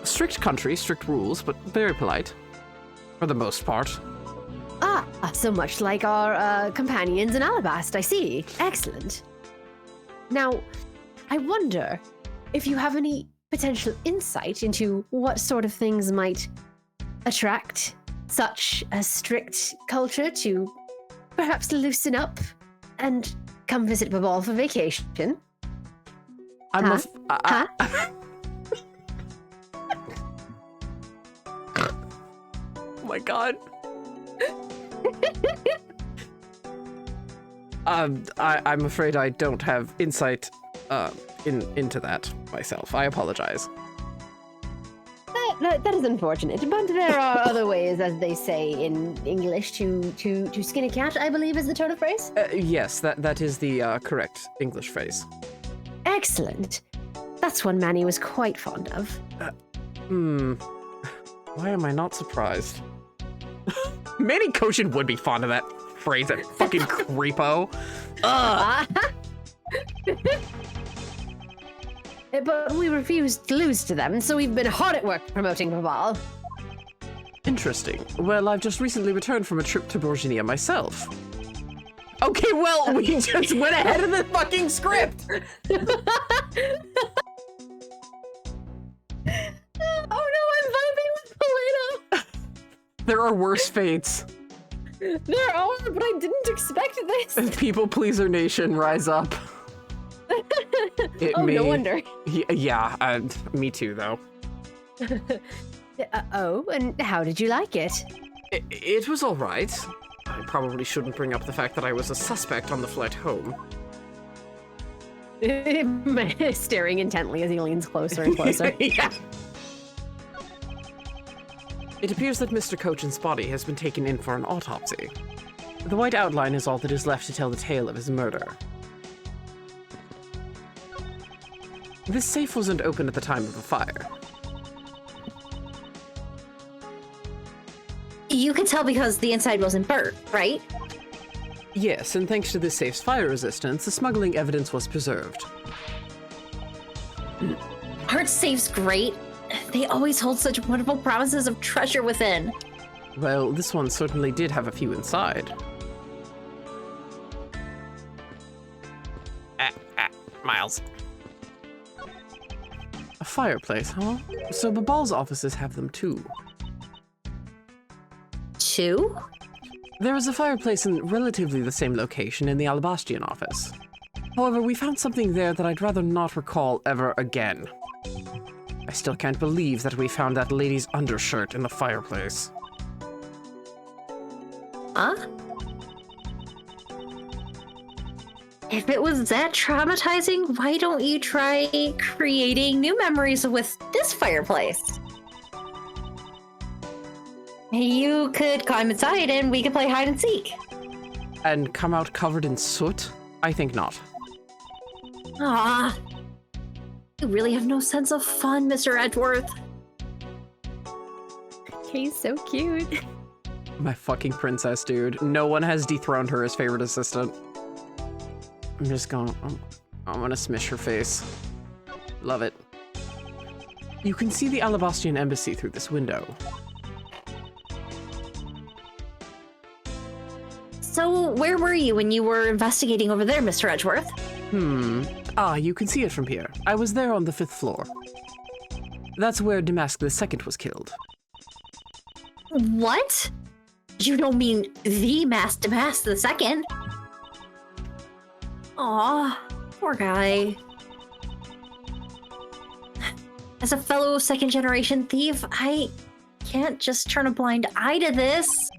Strict country, strict rules, but very polite. For the most part. Ah, so much like our companions in Alabast, I see. Excellent. Now, I wonder if you have any potential insight into what sort of things might attract such a strict culture to perhaps loosen up and come visit Babal for vacation. Oh my god. I'm afraid I don't have insight into that myself. I apologize. That is unfortunate, but there are other ways, as they say in English, to skin a cat, I believe is the turn of phrase. Yes, that is the correct English phrase. Excellent. That's one Manny was quite fond of. Why am I not surprised? Manny Cochin would be fond of that phrase, that fucking creepo. But we refused to lose to them, so we've been hard at work promoting Babal. Interesting. Well, I've just recently returned from a trip to Borginia myself. Okay, well, we just went ahead of the fucking script! Oh no, I'm vibing with Palaeno! There are worse fates. There are, but I didn't expect this. People pleaser nation, rise up. No wonder. Yeah, me too, though. And how did you like it? It was all right. I probably shouldn't bring up the fact that I was a suspect on the flight home. Staring intently as he leans closer and closer. Yeah. It appears that Mr. Cochin's body has been taken in for an autopsy. The white outline is all that is left to tell the tale of his murder. This safe wasn't open at the time of the fire. You could tell because the inside wasn't burnt, right? Yes, and thanks to this safe's fire resistance, the smuggling evidence was preserved. Aren't safes great? They always hold such wonderful promises of treasure within. Well, this one certainly did have a few inside. Miles. A fireplace, huh? So Babal's offices have them too. too? There is a fireplace in relatively the same location in the Alabastian office. However, we found something there that I'd rather not recall ever again. I still can't believe that we found that lady's undershirt in the fireplace. Huh? If it was that traumatizing, why don't you try creating new memories with this fireplace? You could climb inside and we could play hide and seek. And come out covered in soot? I think not. Ah, you really have no sense of fun, Mr. Edgeworth. He's so cute. My fucking princess, dude. No one has dethroned her as favorite assistant. I'm just going... I'm gonna smish her face. Love it. You can see the Alabastian embassy through this window. So, where were you when you were investigating over there, Mr. Edgeworth? You can see it from here. I was there on the 5th floor. That's where Damask II was killed. What? You don't mean the Damask II? Aw, poor guy. As a fellow second-generation thief, I can't just turn a blind eye to this.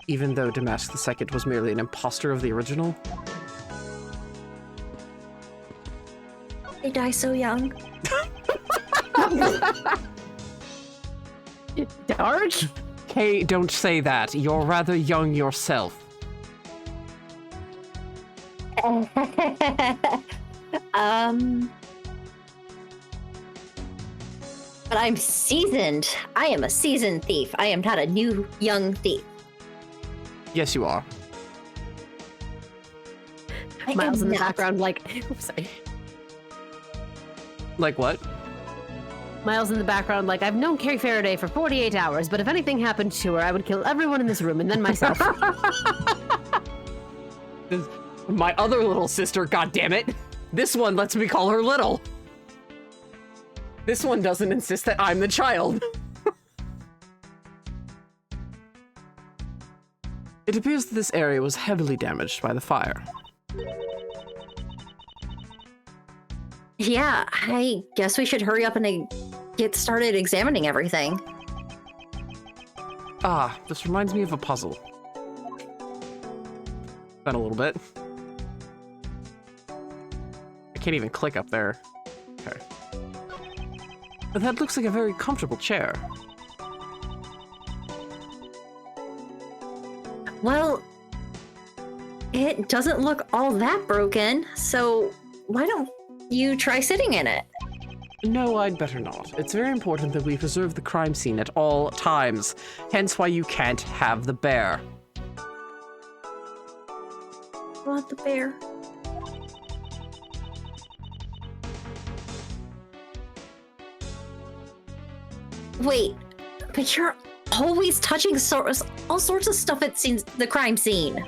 Even though Damask II was merely an imposter of the original. They die so young. Dark? Hey, don't say that. You're rather young yourself. But I'm seasoned. I am a seasoned thief. I am not a new young thief. Yes, you are. Miles in the not. background, like, oops, sorry. Like what? Miles in the background, like, I've known Carrie Faraday for 48 hours, but if anything happened to her, I would kill everyone in this room and then myself. My other little sister, goddammit. This one lets me call her little. This one doesn't insist that I'm the child. It appears that this area was heavily damaged by the fire. Yeah, I guess we should hurry up and get started examining everything. This reminds me of a puzzle. Been a little bit. I can't even click up there. Okay. But that looks like a very comfortable chair. Well, it doesn't look all that broken, so why don't you try sitting in it? No, I'd better not. It's very important that we preserve the crime scene at all times. Hence why you can't have the bear. Want the bear? Wait, but you're always touching all sorts of stuff at the crime scene.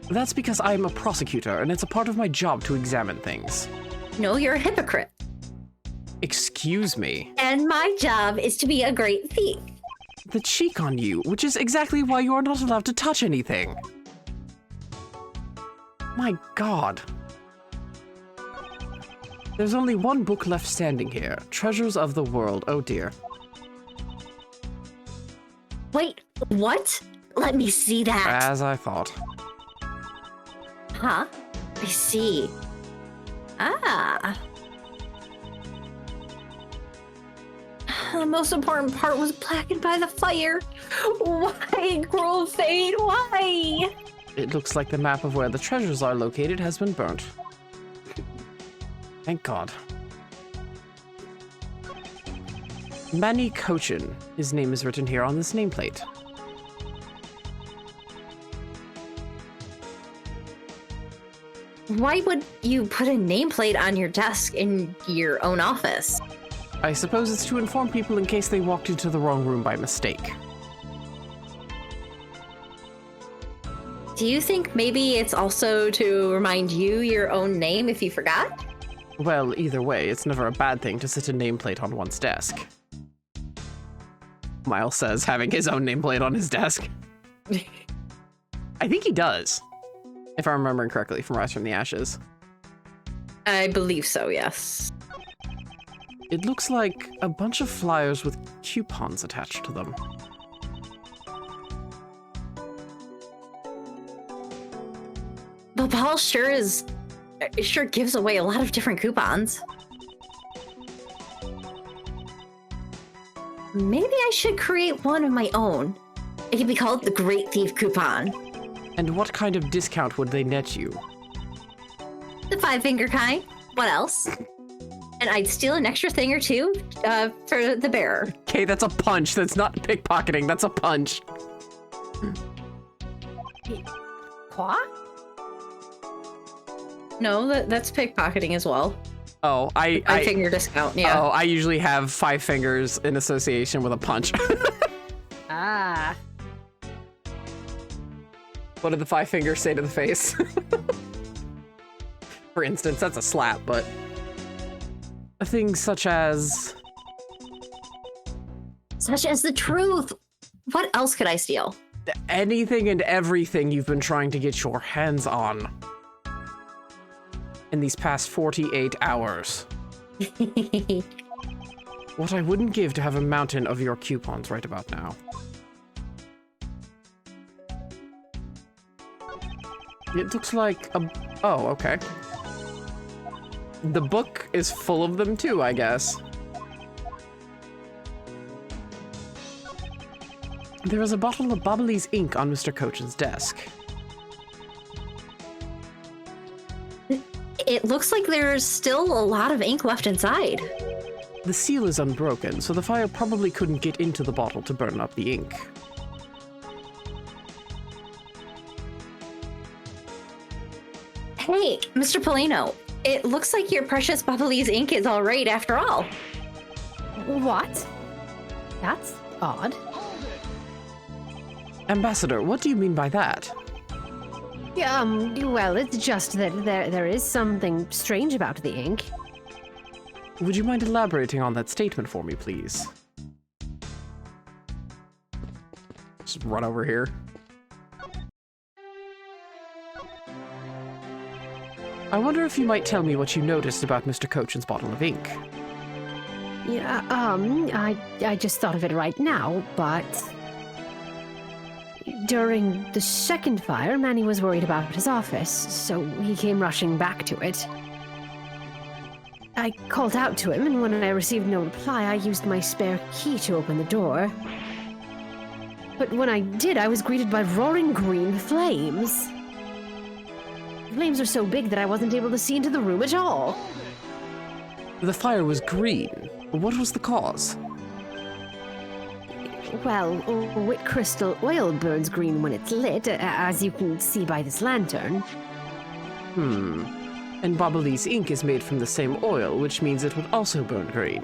That's because I'm a prosecutor, and it's a part of my job to examine things. No, you're a hypocrite. Excuse me. And my job is to be a great thief. The cheek on you, which is exactly why you are not allowed to touch anything. My God. There's only one book left standing here. Treasures of the World. Oh dear. Wait, what? Let me see that. As I thought. Huh? I see. Ah. The most important part was blackened by the fire. Why, cruel fate? Why? It looks like the map of where the treasures are located has been burnt. Thank God. Manny Cochin. His name is written here on this nameplate. Why would you put a nameplate on your desk in your own office? I suppose it's to inform people in case they walked into the wrong room by mistake. Do you think maybe it's also to remind you your own name if you forgot? Well, either way, it's never a bad thing to sit a nameplate on one's desk. Miles says, having his own nameplate on his desk. I think he does, if I'm remembering correctly from Rise from the Ashes. I believe so, yes. It looks like a bunch of flyers with coupons attached to them. Babal sure gives away a lot of different coupons. Maybe I should create one of my own. It could be called the Great Thief Coupon. And what kind of discount would they net you? The 5-finger kind. What else? And I'd steal an extra thing or two for the bearer. Okay, that's a punch. That's not pickpocketing. That's a punch. Quoi? No, that's pickpocketing as well. Oh, I 5-finger discount, yeah. Oh, I usually have 5 fingers in association with a punch. Ah. What did the 5 fingers say to the face? For instance, that's a slap, but things such as... Such as the truth. What else could I steal? anything and everything you've been trying to get your hands on in these past 48 hours. What I wouldn't give to have a mountain of your coupons right about now. It looks like a... Oh, okay. The book is full of them too, I guess. There is a bottle of Bubbly's ink on Mr. Coachen's desk. It looks like there's still a lot of ink left inside. The seal is unbroken, so the fire probably couldn't get into the bottle to burn up the ink. Hey, Mr. Palaeno, it looks like your precious Bubbly's ink is all right after all. What? That's odd. Ambassador, what do you mean by that? Yeah, well, it's just that there is something strange about the ink. Would you mind elaborating on that statement for me, please? Just run over here. I wonder if you might tell me what you noticed about Mr. Coachen's bottle of ink. Yeah, I just thought of it right now, but... During the second fire, Manny was worried about his office, so he came rushing back to it. I called out to him, and when I received no reply, I used my spare key to open the door. But when I did, I was greeted by roaring green flames. The flames were so big that I wasn't able to see into the room at all. The fire was green. What was the cause? Well, wet crystal oil burns green when it's lit, as you can see by this lantern. And Bubbly's ink is made from the same oil, which means it would also burn green.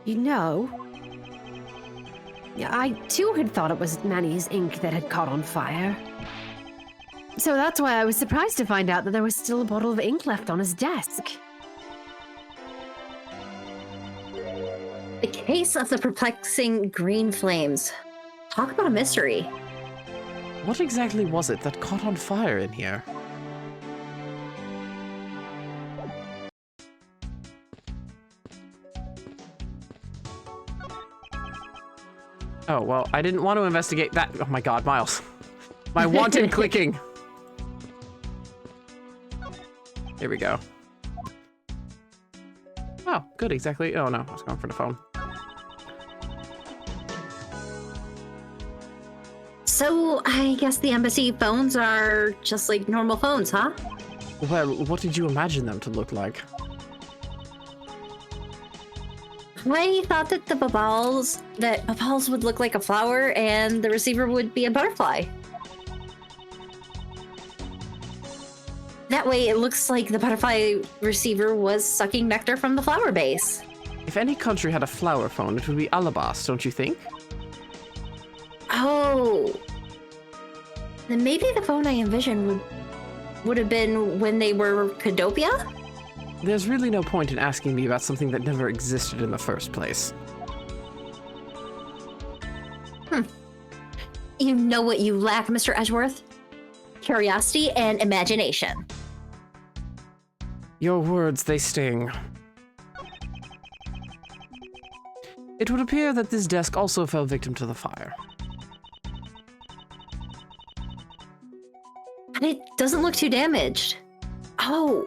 You know, I too had thought it was Manny's ink that had caught on fire. So that's why I was surprised to find out that there was still a bottle of ink left on his desk. The case of the perplexing green flames. Talk about a mystery. What exactly was it that caught on fire in here? Oh, well, I didn't want to investigate that. Oh my god, Miles. My wanton clicking. Here we go. Oh, good, exactly. Oh no, I was going for the phone. So, I guess the embassy phones are just like normal phones, huh? Well, what did you imagine them to look like? I thought that Babals would look like a flower and the receiver would be a butterfly. That way it looks like the butterfly receiver was sucking nectar from the flower base. If any country had a flower phone, it would be Alabas, don't you think? Oh. Then maybe the phone I envisioned would have been when they were Cadopia? There's really no point in asking me about something that never existed in the first place. You know what you lack, Mr. Edgeworth? Curiosity and imagination. Your words, they sting. It would appear that this desk also fell victim to the fire. And it doesn't look too damaged. Oh.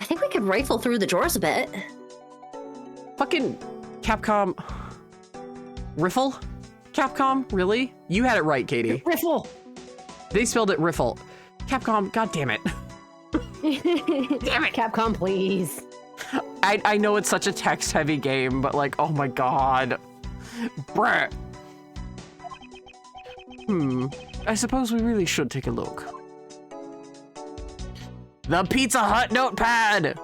I think we could rifle through the drawers a bit. Fucking Capcom. Riffle? Capcom? Really? You had it right, Katie. Riffle. They spelled it riffle. Capcom, god damn it. Damn it. Capcom, please. I know it's such a text-heavy game, but like, oh my god. Bruh. I suppose we really should take a look. The Pizza Hut notepad!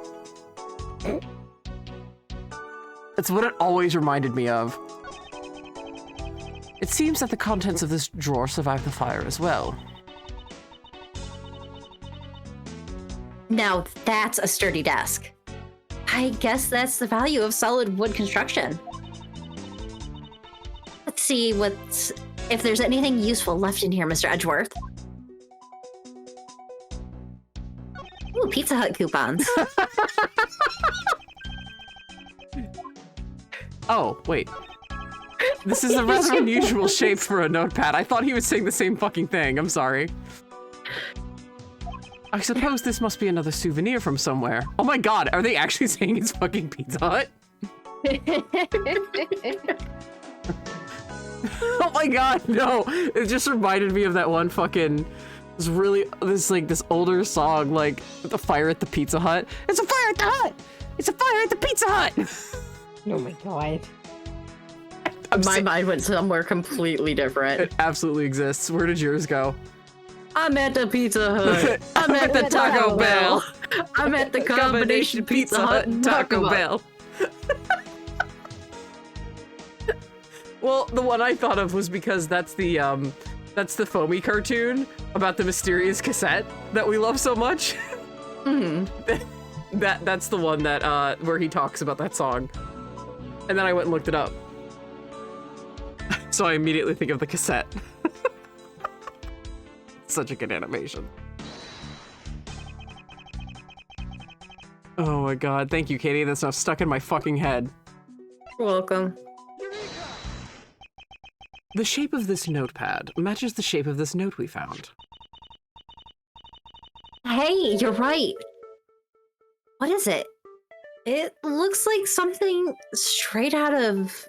It's what it always reminded me of. It seems that the contents of this drawer survived the fire as well. Now that's a sturdy desk. I guess that's the value of solid wood construction. Let's see if there's anything useful left in here, Mr. Edgeworth. Ooh, Pizza Hut coupons. Oh, wait. This is a rather unusual shape for a notepad. I thought he was saying the same fucking thing. I'm sorry. I suppose this must be another souvenir from somewhere. Oh my god, are they actually saying it's fucking Pizza Hut? Oh my god, no. It just reminded me of that one fucking... this older song, like, the fire at the Pizza Hut. It's a fire at the hut! It's a fire at the Pizza Hut! Oh my god. My mind went somewhere completely different. It absolutely exists. Where did yours go? I'm at the Pizza Hut. I'm at the Taco Bell. I'm at the combination Pizza Hut and Taco Bell. Well, the one I thought of was because that's the Foamy cartoon about the mysterious cassette that we love so much. That's the one that where he talks about that song. And then I went and looked it up. So I immediately think of the cassette. Such a good animation. Oh my god, thank you, Katie. That's now stuck in my fucking head. You're welcome. The shape of this notepad matches the shape of this note we found. Hey, you're right. What is it? It looks like something straight out of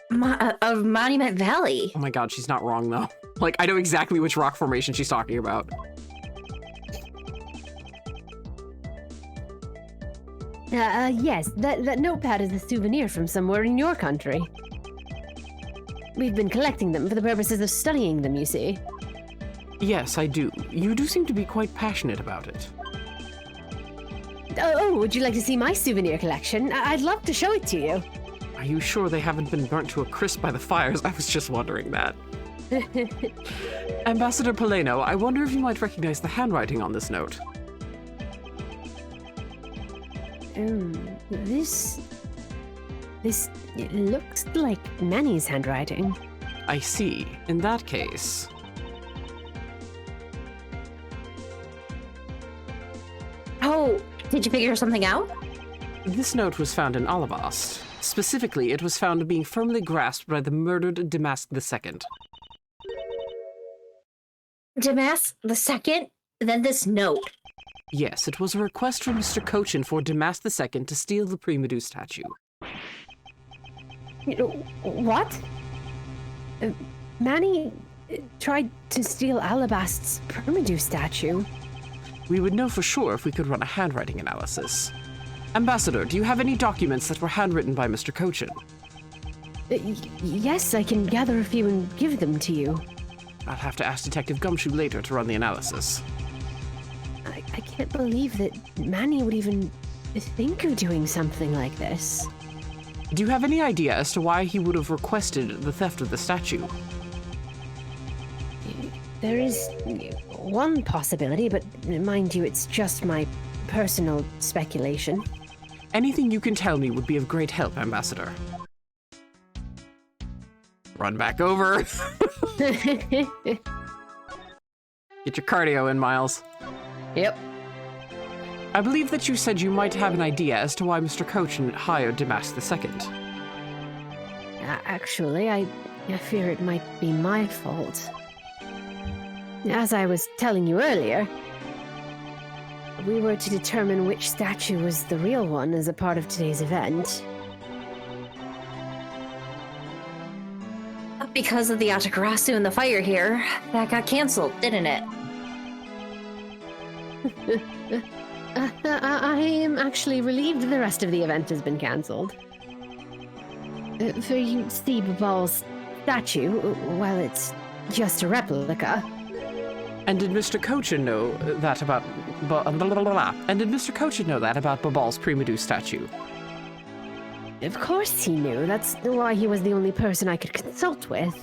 Monument Valley. Oh my god, she's not wrong though. Like, I know exactly which rock formation she's talking about. Yes, that notepad is a souvenir from somewhere in your country. We've been collecting them for the purposes of studying them, you see. Yes, I do. You do seem to be quite passionate about it. Oh, would you like to see my souvenir collection? I'd love to show it to you. Are you sure they haven't been burnt to a crisp by the fires? I was just wondering that. Ambassador Palaeno, I wonder if you might recognize the handwriting on this note. This it looks like Manny's handwriting. I see. In that case... Oh, did you figure something out? This note was found in Alabast. Specifically, it was found being firmly grasped by the murdered Damask II. Damask II? Then this note. Yes, it was a request from Mr. Cochin for Damask II to steal the Pre-Medu statue. What? Manny tried to steal Alabast's Pre-Medu statue. We would know for sure if we could run a handwriting analysis. Ambassador, do you have any documents that were handwritten by Mr. Cochin? Yes, I can gather a few and give them to you. I'll have to ask Detective Gumshoe later to run the analysis. I can't believe that Manny would even think of doing something like this. Do you have any idea as to why he would have requested the theft of the statue? There is one possibility, but mind you, it's just my personal speculation. Anything you can tell me would be of great help, Ambassador. Run back over. Get your cardio in, Miles. Yep. I believe that you said you might have an idea as to why Mr. Cochin hired Damask II. Actually, I fear it might be my fault. As I was telling you earlier, we were to determine which statue was the real one as a part of today's event. Because of the Atagarasu and the fire here, that got canceled, didn't it? I am actually relieved the rest of the event has been cancelled. For you see Babal's statue, well, it's just a replica. And did Mr. Cochin know that about... And did Mr. Cochin know that about Babal's Primadou statue? Of course he knew. That's why he was the only person I could consult with.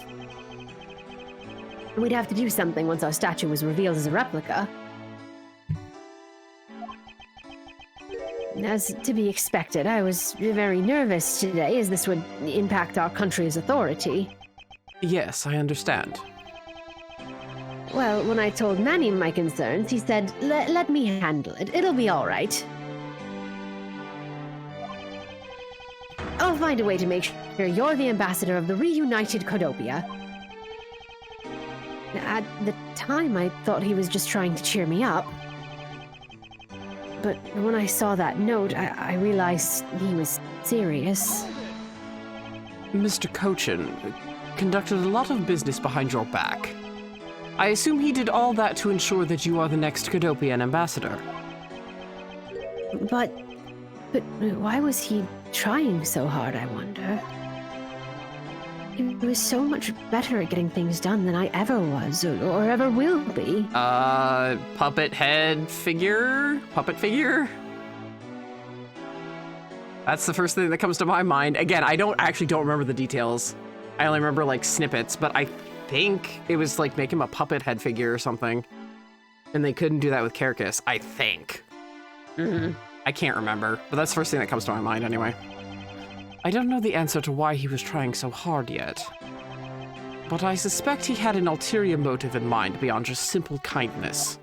We'd have to do something once our statue was revealed as a replica. As to be expected, I was very nervous today, as this would impact our country's authority. Yes, I understand. Well, when I told Manny my concerns, he said, let me handle it. It'll be all right. I'll find a way to make sure you're the ambassador of the reunited Codopia. At the time, I thought he was just trying to cheer me up. But when I saw that note, I realized he was serious. Mr. Cochin conducted a lot of business behind your back. I assume he did all that to ensure that you are the next Codopian ambassador. But why was he trying so hard, I wonder? He was so much better at getting things done than I ever was, or ever will be. Puppet figure? That's the first thing that comes to my mind. Again, I don't remember the details. I only remember, like, snippets, but I think it was, like, make him a puppet head figure or something. And they couldn't do that with Carcass, I think. Mm-hmm. I can't remember, but that's the first thing that comes to my mind anyway. I don't know the answer to why he was trying so hard yet, but I suspect he had an ulterior motive in mind beyond just simple kindness.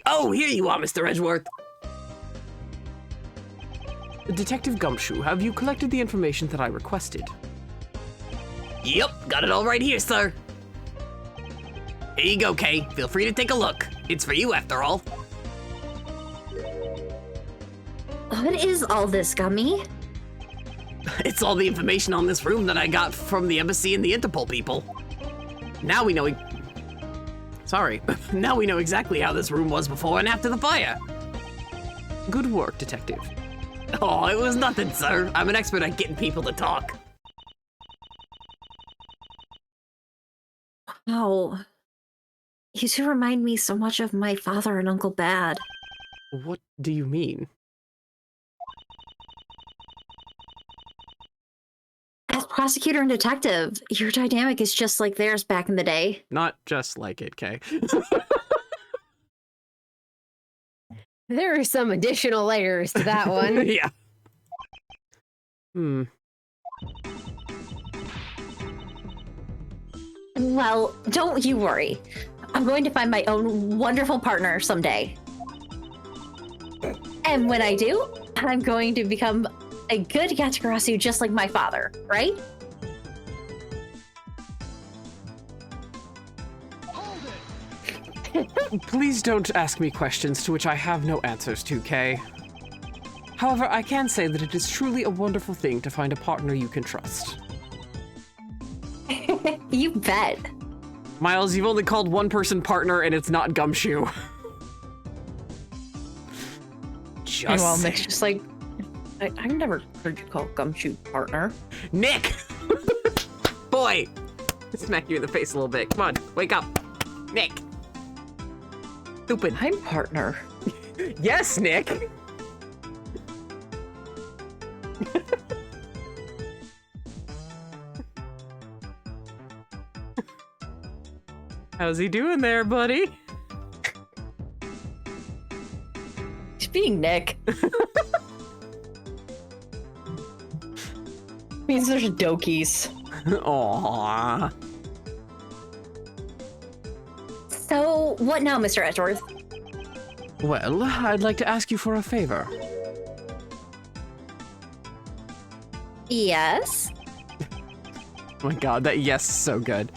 Oh, here you are, Mr. Edgeworth! Detective Gumshoe, have you collected the information that I requested? Yep, got it all right here, sir. Here you go, Kay. Feel free to take a look. It's for you, after all. What is all this, Gummy? It's all the information on this room that I got from the embassy and the Interpol people. Now we know now we know exactly how this room was before and after the fire. Good work, Detective. Oh, it was nothing, sir. I'm an expert at getting people to talk. Wow. You two remind me so much of my father and Uncle Bad. What do you mean? As prosecutor and detective, your dynamic is just like theirs back in the day. Not just like it, Kay. There are some additional layers to that one. Yeah. Well, don't you worry. I'm going to find my own wonderful partner someday. And when I do, I'm going to become a good Yatagarasu just like my father, right? Please don't ask me questions to which I have no answers to, Kay. However, I can say that it is truly a wonderful thing to find a partner you can trust. You bet. Miles, you've only called one person partner and it's not Gumshoe. And while Nick's just like, I've never heard you call Gumshoe partner. Nick! Boy! Smack you in the face a little bit. Come on, wake up. Nick! Stupid. I'm partner. Yes, Nick! How's he doing there, buddy? He's being Nick. These are dokies. Aww. So, what now, Mr. Edgeworth? Well, I'd like to ask you for a favor. Yes? Oh my god, that yes is so good.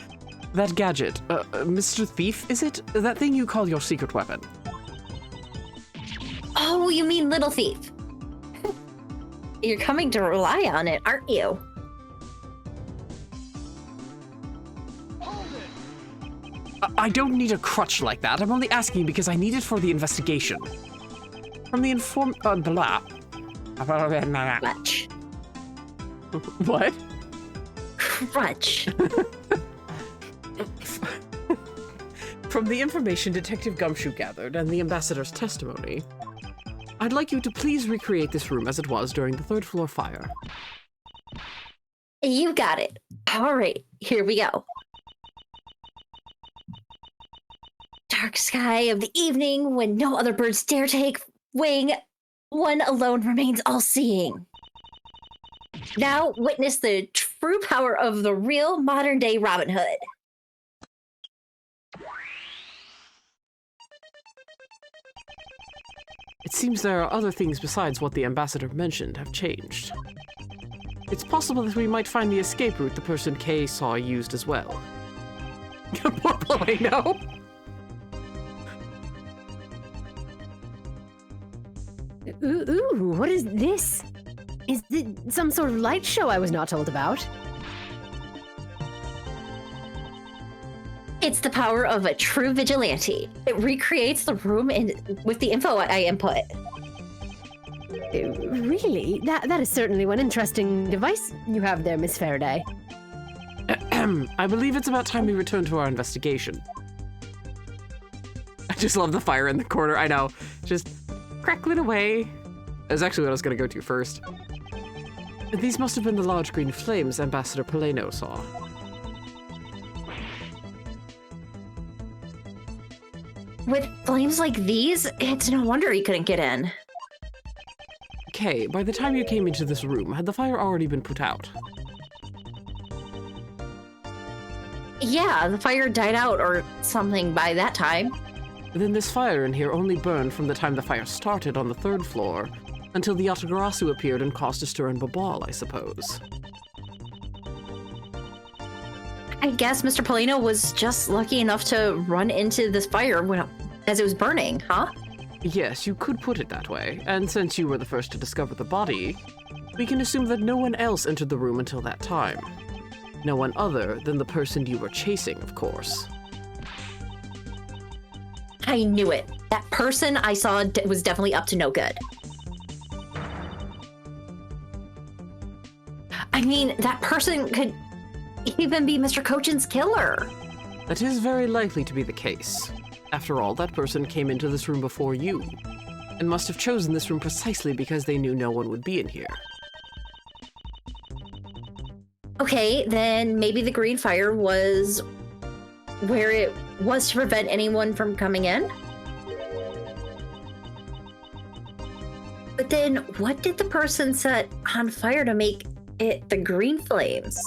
That gadget, Mr. Thief, is it? That thing you call your secret weapon? Oh, you mean Little Thief. You're coming to rely on it, aren't you? I don't need a crutch like that. I'm only asking because I need it for the investigation. From the blah. Crutch. What? Crutch. From the information Detective Gumshoe gathered and the ambassador's testimony, I'd like you to please recreate this room as it was during the third floor fire. You got it. All right, here we go. Dark sky of the evening, when no other birds dare take wing, one alone remains all-seeing. Now witness the true power of the real modern-day Robin Hood. It seems there are other things besides what the ambassador mentioned have changed. It's possible that we might find the escape route the person Kay saw used as well. Poor Palaeno. Ooh, what is this? Is it some sort of light show I was not told about? It's the power of a true vigilante. It recreates the room with the info I input. Really? That is certainly one interesting device you have there, Miss Faraday. I believe it's about time we return to our investigation. I just love the fire in the corner. I know. Just crackling away. That's actually what I was going to go to first. These must have been the large green flames Ambassador Palaeno saw. With flames like these, it's no wonder he couldn't get in. Okay, by the time you came into this room, had the fire already been put out? Yeah, the fire died out or something by that time. Then this fire in here only burned from the time the fire started on the third floor until the Yatagarasu appeared and caused a stir in Babal, I suppose. I guess Mr. Palaeno was just lucky enough to run into this fire as it was burning, huh? Yes, you could put it that way, and since you were the first to discover the body, we can assume that no one else entered the room until that time. No one other than the person you were chasing, of course. I knew it. That person I saw was definitely up to no good. I mean, that person could even be Mr. Cochin's killer. That is very likely to be the case. After all, that person came into this room before you, and must have chosen this room precisely because they knew no one would be in here. Okay, then maybe the green fire was where it was to prevent anyone from coming in? But then what did the person set on fire to make it the green flames?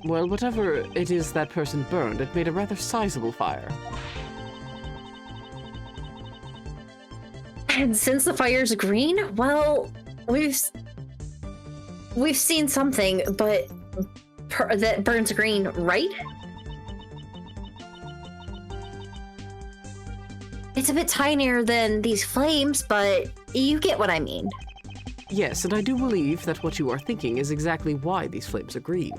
Well, whatever it is that person burned, it made a rather sizable fire. And since the fire's green, well, we've seen something, but that burns green, right? It's a bit tinier than these flames, but you get what I mean. Yes, and I do believe that what you are thinking is exactly why these flames are green.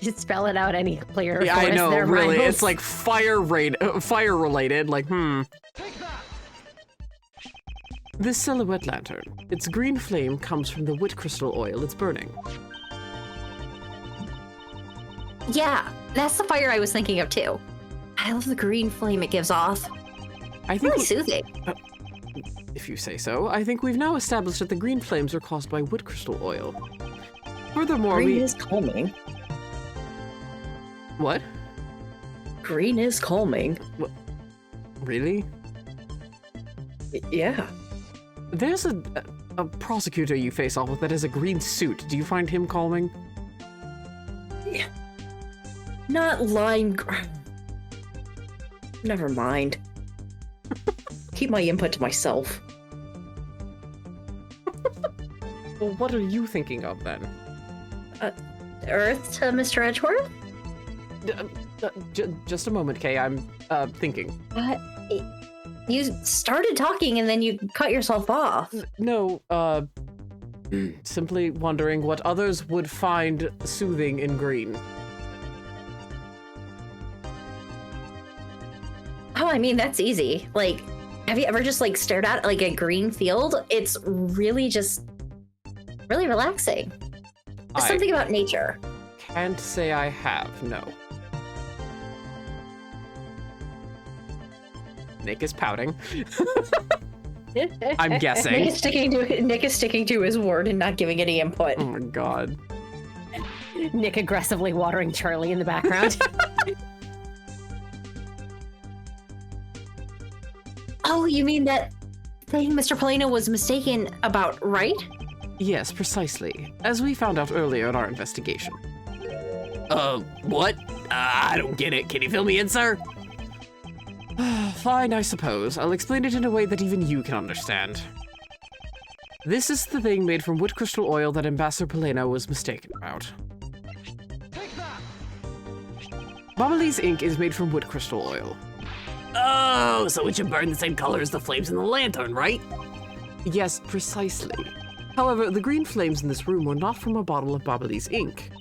Just spell it out any clearer. Yeah, for I us know, there, really. Miles. It's like fire related, like, This silhouette lantern, its green flame comes from the wit crystal oil it's burning. Yeah, that's the fire I was thinking of too. I love the green flame it gives off. I think Really soothing. if you say so, I think we've now established that the green flames are caused by wit crystal oil. Furthermore, Green is calming. What? Green is calming. Really? Yeah. There's a prosecutor you face off with that has a green suit. Do you find him calming? Not lying. Never mind. Keep my input to myself. Well, what are you thinking of then? Earth to Mr. Edgeworth? Just a moment, Kay. I'm thinking. You started talking and then you cut yourself off. No, simply wondering what others would find soothing in green. Oh, I mean, that's easy. Like, have you ever just like stared at like a green field? It's really just really relaxing. There's something about nature. Can't say I have, no. Nick is pouting. I'm guessing. Nick is sticking to his word and not giving any input. Oh my god. Nick aggressively watering Charlie in the background. Oh, you mean that thing Mr. Palaeno was mistaken about, right? Yes, precisely. As we found out earlier in our investigation. What? I don't get it. Can you fill me in, sir? Fine, I suppose. I'll explain it in a way that even you can understand. This is the thing made from wood crystal oil that Ambassador Palaeno was mistaken about. Bobbly's ink is made from wood crystal oil. Oh, so it should burn the same color as the flames in the lantern, right? Yes, precisely. However, the green flames in this room were not from a bottle of Bobbly's ink.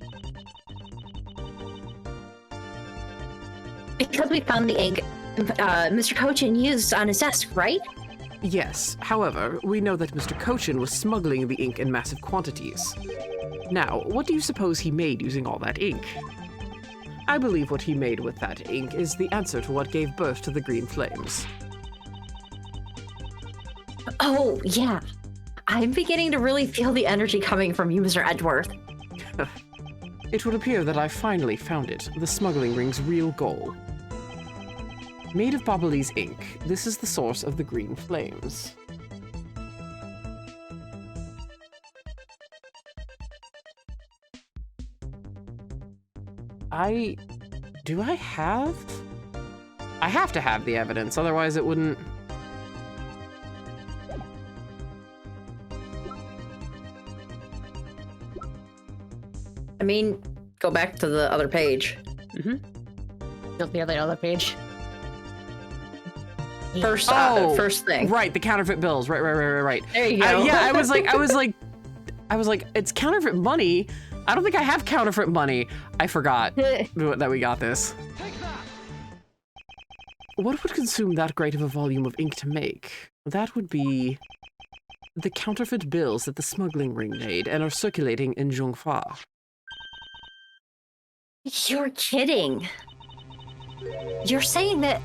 Because we found the ink Mr. Cochin used on his desk, right? Yes, however, we know that Mr. Cochin was smuggling the ink in massive quantities. Now, what do you suppose he made using all that ink? I believe what he made with that ink is the answer to what gave birth to the green flames. Oh, yeah. I'm beginning to really feel the energy coming from you, Mr. Edgeworth. It would appear that I finally found it, the smuggling ring's real goal. Made of Bobbly's ink, this is the source of the green flames. I have to have the evidence, otherwise it wouldn't... I mean, go back to the other page. The other page. First thing. Right, the counterfeit bills. Right. There you go. Yeah, I was like, it's counterfeit money. I don't think I have counterfeit money. I forgot that we got this. What would consume that great of a volume of ink to make? That would be the counterfeit bills that the smuggling ring made and are circulating in Zhongfa. You're kidding. You're saying that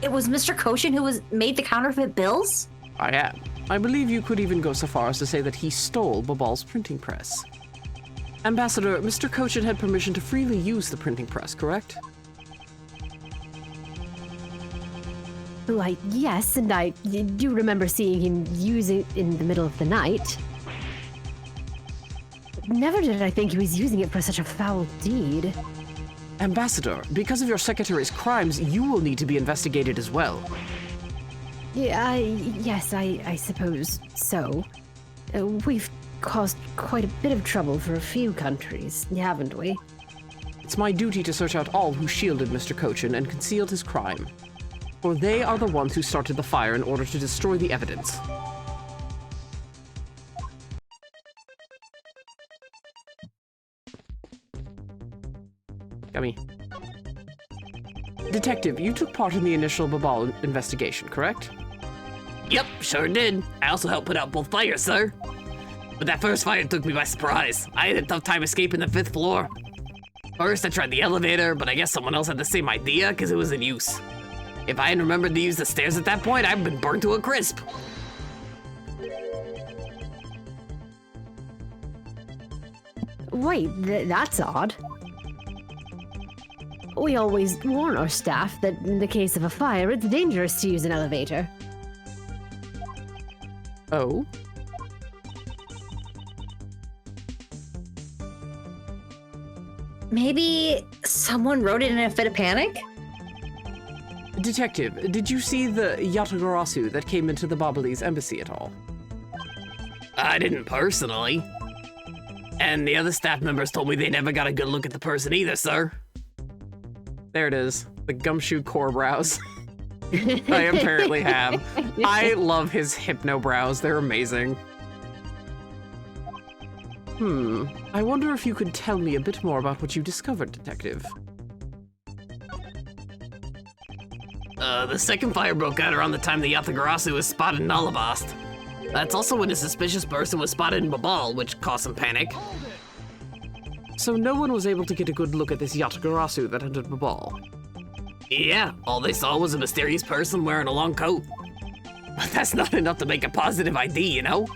it was Mr. Cochin who made the counterfeit bills? I am. I believe you could even go so far as to say that he stole Babal's printing press. Ambassador, Mr. Cochin had permission to freely use the printing press, correct? Why, yes, and I do remember seeing him use it in the middle of the night. Never did I think he was using it for such a foul deed. Ambassador, because of your secretary's crimes, you will need to be investigated as well. Yeah, yes, I suppose so. We've caused quite a bit of trouble for a few countries, haven't we? It's my duty to search out all who shielded Mr. Cochin and concealed his crime. For they are the ones who started the fire in order to destroy the evidence. Gummy. Detective, you took part in the initial Babal investigation, correct? Yep, sure did. I also helped put out both fires, sir. But that first fire took me by surprise. I had a tough time escaping the 5th floor. First, I tried the elevator, but I guess someone else had the same idea because it was in use. If I hadn't remembered to use the stairs at that point, I'd been burnt to a crisp. Wait, that's odd. We always warn our staff that in the case of a fire, it's dangerous to use an elevator. Oh? Maybe someone wrote it in a fit of panic? Detective, did you see the Yatagarasu that came into the Babalese embassy at all? I didn't personally. And the other staff members told me they never got a good look at the person either, sir. There it is. The gumshoe core brows. I apparently have. I love his hypno brows. They're amazing. I wonder if you could tell me a bit more about what you discovered, Detective. The second fire broke out around the time the Yatagarasu was spotted in Alabast. That's also when a suspicious person was spotted in Babal, which caused some panic. So no one was able to get a good look at this Yatagarasu that entered Babal? Yeah, all they saw was a mysterious person wearing a long coat. But that's not enough to make a positive ID, you know?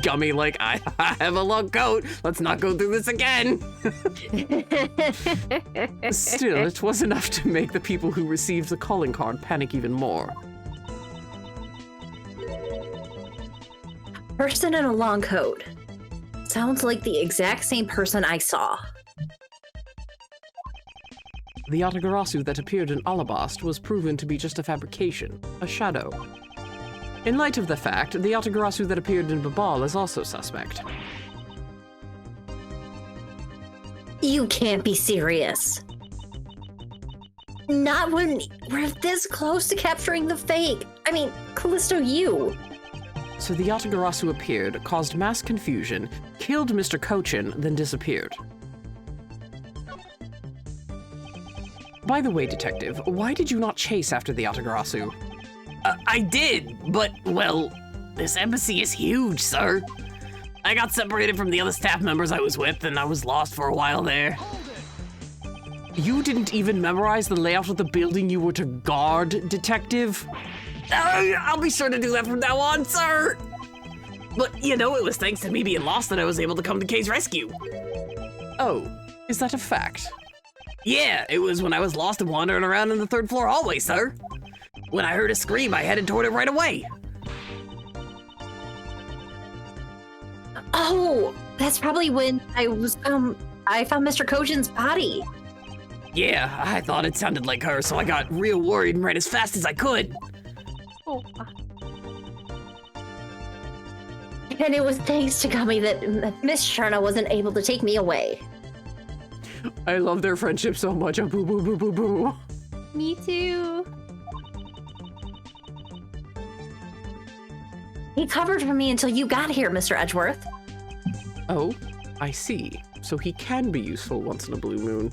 Gummy like, I have a long coat. Let's not go through this again. Still, it was enough to make the people who received the calling card panic even more. Person in a long coat. Sounds like the exact same person I saw. The Yatagarasu that appeared in Alabast was proven to be just a fabrication, a shadow. In light of the fact, the Yatagarasu that appeared in Babal is also suspect. You can't be serious. Not when we're this close to capturing the fake. I mean, Callisto, you. So the Yatagarasu appeared, caused mass confusion, killed Mr. Cochin, then disappeared. By the way, Detective, why did you not chase after the Yatagarasu? I did, but, well, this embassy is huge, sir. I got separated from the other staff members I was with, and I was lost for a while there. You didn't even memorize the layout of the building you were to guard, Detective? I'll be sure to do that from now on, sir! But, you know, it was thanks to me being lost that I was able to come to Kay's rescue. Oh, is that a fact? Yeah, it was when I was lost and wandering around in the third floor hallway, sir. When I heard a scream, I headed toward it right away. Oh, that's probably when I found Mr. Kojin's body. Yeah, I thought it sounded like her, so I got real worried and ran as fast as I could. Oh. And it was thanks to Gummy that Miss Sharna wasn't able to take me away. I love their friendship so much. Oh, boo, boo, boo, boo, boo. Me too. He covered for me until you got here, Mr. Edgeworth. Oh, I see. So he can be useful once in a blue moon.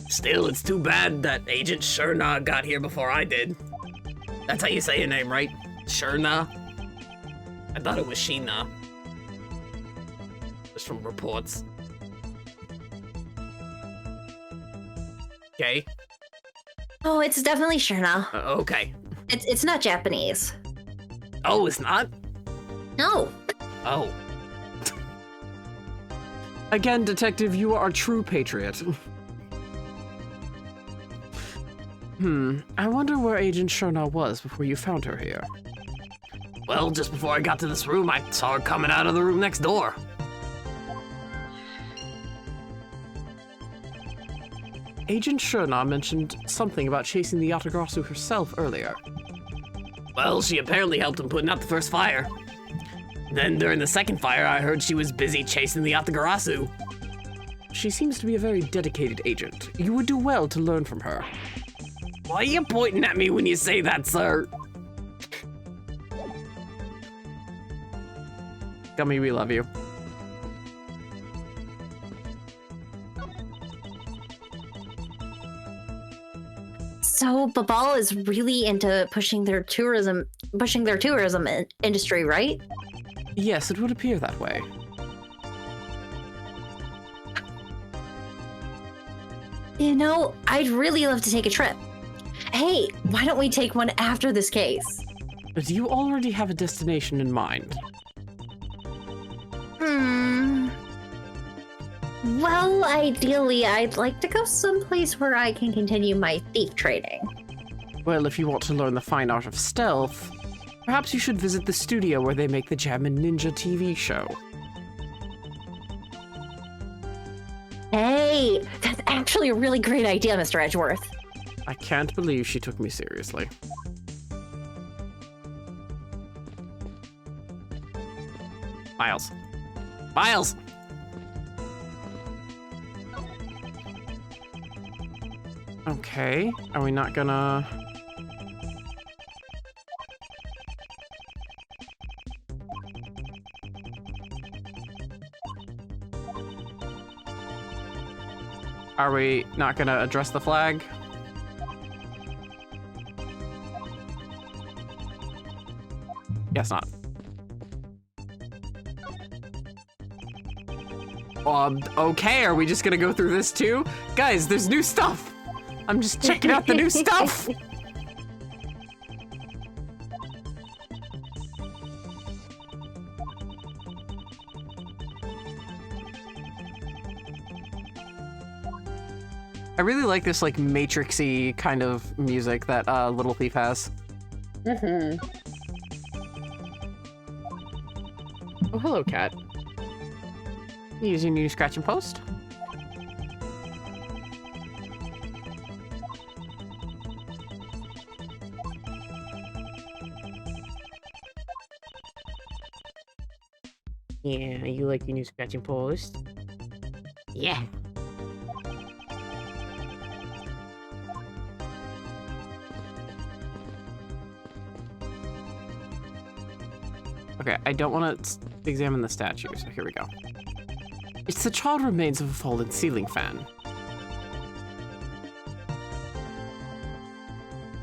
Still, it's too bad that Agent Sherna got here before I did. That's how you say your name, right? Sherna? I thought it was Sheena. Just from reports. Okay. Oh, it's definitely Sharna. Okay. It's not Japanese. Oh, it's not? No. Oh. Again, Detective, you are a true patriot. I wonder where Agent Sherna was before you found her here. Well, just before I got to this room, I saw her coming out of the room next door. Agent Sherna mentioned something about chasing the Yatagarasu herself earlier. Well, she apparently helped him putting out the first fire. Then during the second fire, I heard she was busy chasing the Yatagarasu. She seems to be a very dedicated agent. You would do well to learn from her. Why are you pointing at me when you say that, sir? Gummy, we love you. So Babal is really into pushing their tourism industry, right? Yes, it would appear that way. You know, I'd really love to take a trip. Hey, why don't we take one after this case? Do you already have a destination in mind? Well, ideally, I'd like to go someplace where I can continue my thief training. Well, if you want to learn the fine art of stealth, Perhaps you should visit the studio where they make the Jammin' Ninja TV show. Hey, that's actually a really great idea, Mr. Edgeworth. I can't believe she took me seriously. Miles. Miles! Okay, are we not gonna... Are we not gonna address the flag? Guess not. Okay, are we just gonna go through this too? Guys, there's new stuff! I'm just checking out the new stuff! I really like this, like, Matrix-y kind of music that Little Thief has. Mm-hmm. Oh, hello, cat. You using your new scratching post? Yeah, you like your new scratching post? Yeah. Okay, I don't want to examine the statue, so here we go. It's the charred remains of a fallen ceiling fan.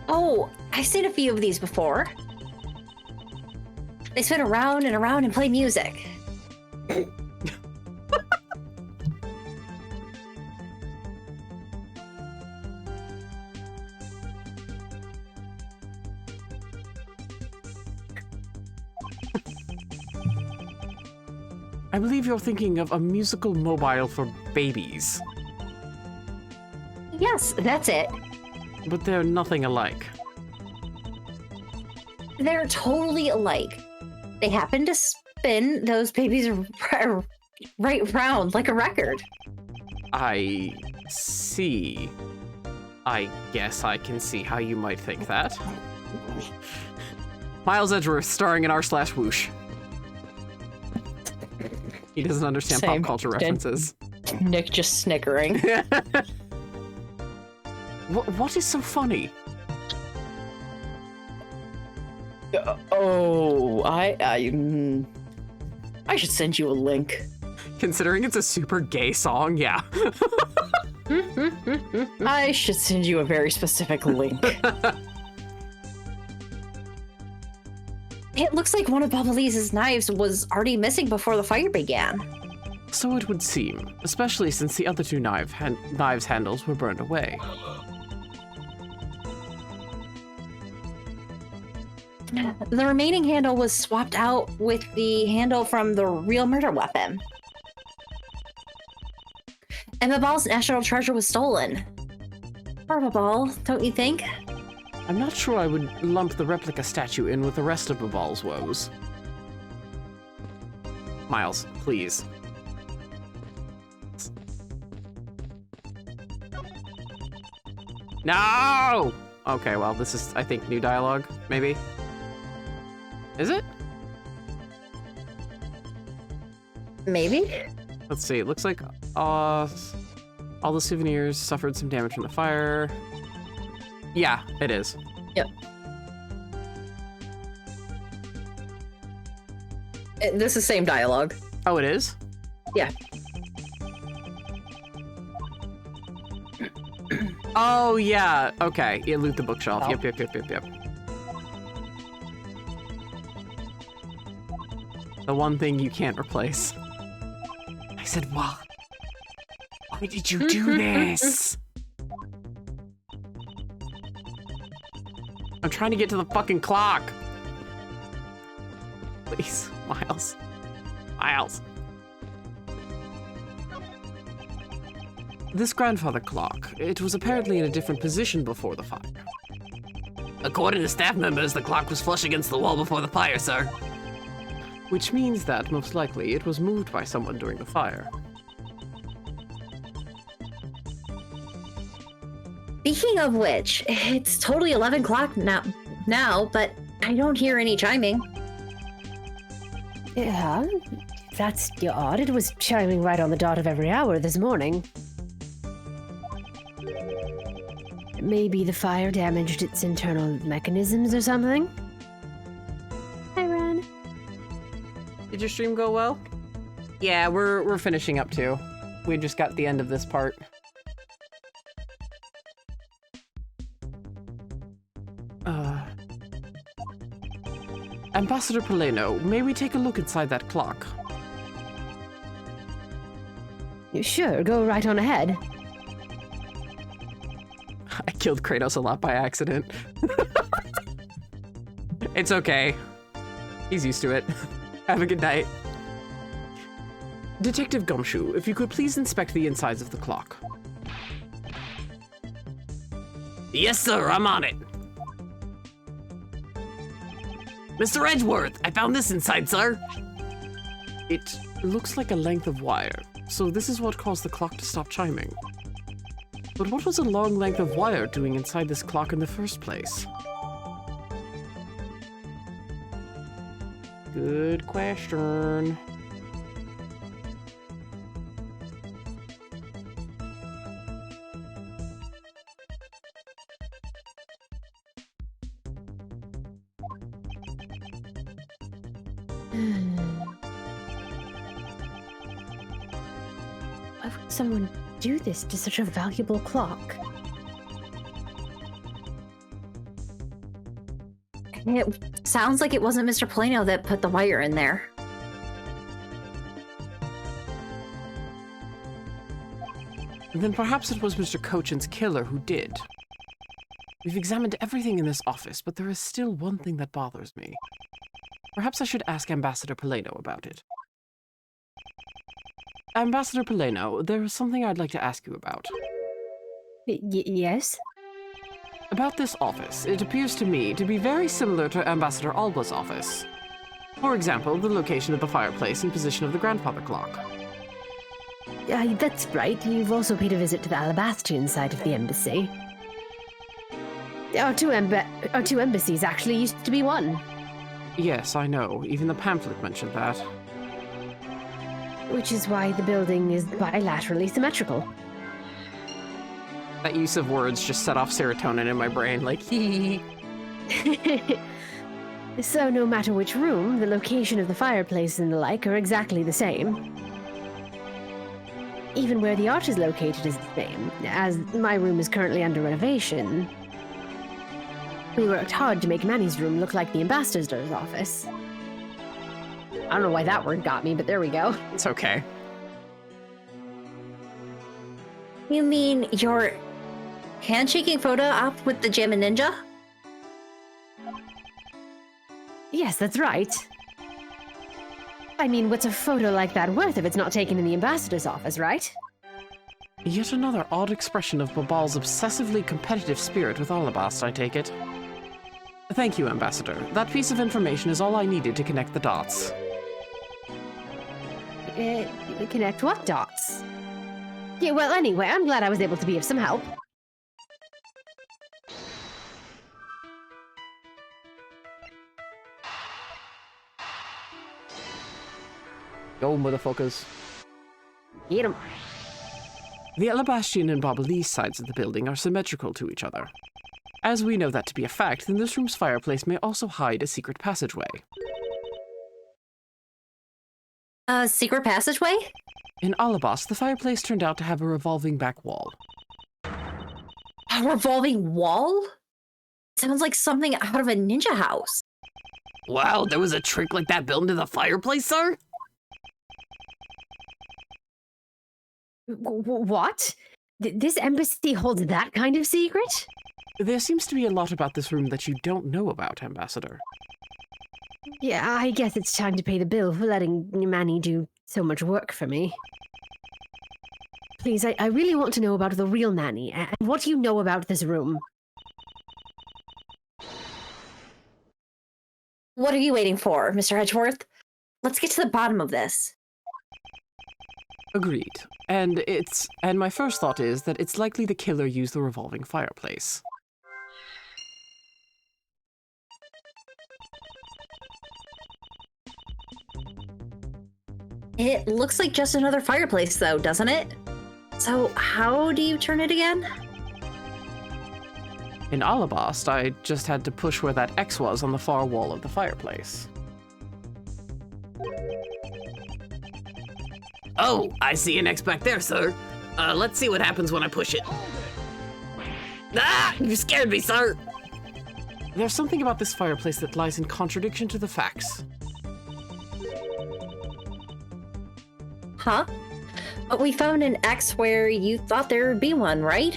Oh, I've seen a few of these before. They spin around and around and play music. I believe you're thinking of a musical mobile for babies, Yes, that's it. but they're nothing alike. They're totally alike. They happen to spin those babies right round like a record. I see. I guess I can see how you might think that. Miles Edgeworth starring in r/whoosh. He doesn't understand Same. pop culture references. Nick just snickering. What is so funny? I should send you a link. Considering it's a super gay song, yeah. I should send you a very specific link. It looks like one of Bubbly's knives was already missing before the fire began. So it would seem, especially since the other two knives handles were burned away. The remaining handle was swapped out with the handle from the real murder weapon. And Babal's national treasure was stolen. Poor Babal, don't you think? I'm not sure I would lump the replica statue in with the rest of Babal's woes. Miles, please. No! Okay, well, this is, I think, new dialogue, maybe? Is it? Maybe? Let's see, it looks like all the souvenirs suffered some damage from the fire. Yeah, it is. Yep. This is same dialogue. Oh, it is? Yeah. Oh, yeah. Okay. Yeah, loot the bookshelf. Oh. Yep. The one thing you can't replace. I said, why? Why did you do this? I'm trying to get to the fucking clock. Please, Miles. Miles. This grandfather clock, it was apparently in a different position before the fire. According to staff members, the clock was flush against the wall before the fire, sir. Which means that, most likely, it was moved by someone during the fire. Speaking of which, it's totally 11 o'clock now, but I don't hear any chiming. Yeah, that's odd. It was chiming right on the dot of every hour this morning. Maybe the fire damaged its internal mechanisms or something? Hi, Ron. Did your stream go well? Yeah, we're finishing up too. We just got the end of this part. Ambassador Palaeno, may we take a look inside that clock? Sure, go right on ahead. I killed Kratos a lot by accident. It's okay. He's used to it. Have a good night. Detective Gumshoe, if you could please inspect the insides of the clock. Yes, sir, I'm on it. Mr. Edgeworth, I found this inside, sir. It looks like a length of wire, so this is what caused the clock to stop chiming. But what was a long length of wire doing inside this clock in the first place? Good question. Why would someone do this to such a valuable clock? It sounds like it wasn't Mr. Palaeno that put the wire in there. Then perhaps it was Mr. Cochin's killer who did. We've examined everything in this office, but there is still one thing that bothers me. Perhaps I should ask Ambassador Palaeno about it. Ambassador Palaeno, there is something I'd like to ask you about. Yes? About this office, it appears to me to be very similar to Ambassador Alba's office. For example, the location of the fireplace and position of the grandfather clock. That's right. You've also paid a visit to the Alabastian side of the embassy. Our two embassies actually used to be one. Yes, I know. Even the pamphlet mentioned that. Which is why the building is bilaterally symmetrical. That use of words just set off serotonin in my brain, like, hee. So no matter which room, the location of the fireplace and the like are exactly the same. Even where the art is located is the same, as my room is currently under renovation. We worked hard to make Manny's room look like the ambassador's office. I don't know why that word got me, but there we go. It's okay. You mean your handshaking photo op with the Gem and Ninja? Yes, that's right. I mean, what's a photo like that worth if it's not taken in the ambassador's office, right? Yet another odd expression of Babal's obsessively competitive spirit with Alabast, I take it. Thank you, Ambassador. That piece of information is all I needed to connect the dots. Connect what dots? Yeah, well, anyway, I'm glad I was able to be of some help. Go, motherfuckers. Get 'em. The Alabastian and Babalese sides of the building are symmetrical to each other. As we know that to be a fact, then this room's fireplace may also hide a secret passageway. A secret passageway? In Alabast, the fireplace turned out to have a revolving back wall. A revolving wall? Sounds like something out of a ninja house. Wow, there was a trick like that built into the fireplace, sir? What? This embassy holds that kind of secret? There seems to be a lot about this room that you don't know about, Ambassador. Yeah, I guess it's time to pay the bill for letting Manny do so much work for me. Please, I really want to know about the real Manny, and what do you know about this room? What are you waiting for, Mr. Edgeworth? Let's get to the bottom of this. Agreed. And my first thought is that it's likely the killer used the revolving fireplace. It looks like just another fireplace, though, doesn't it? So how do you turn it again? In Alabast, I just had to push where that X was on the far wall of the fireplace. Oh, I see an X back there, sir. Let's see what happens when I push it. Ah! You scared me, sir! There's something about this fireplace that lies in contradiction to the facts. Huh? But we found an X where you thought there would be one, right?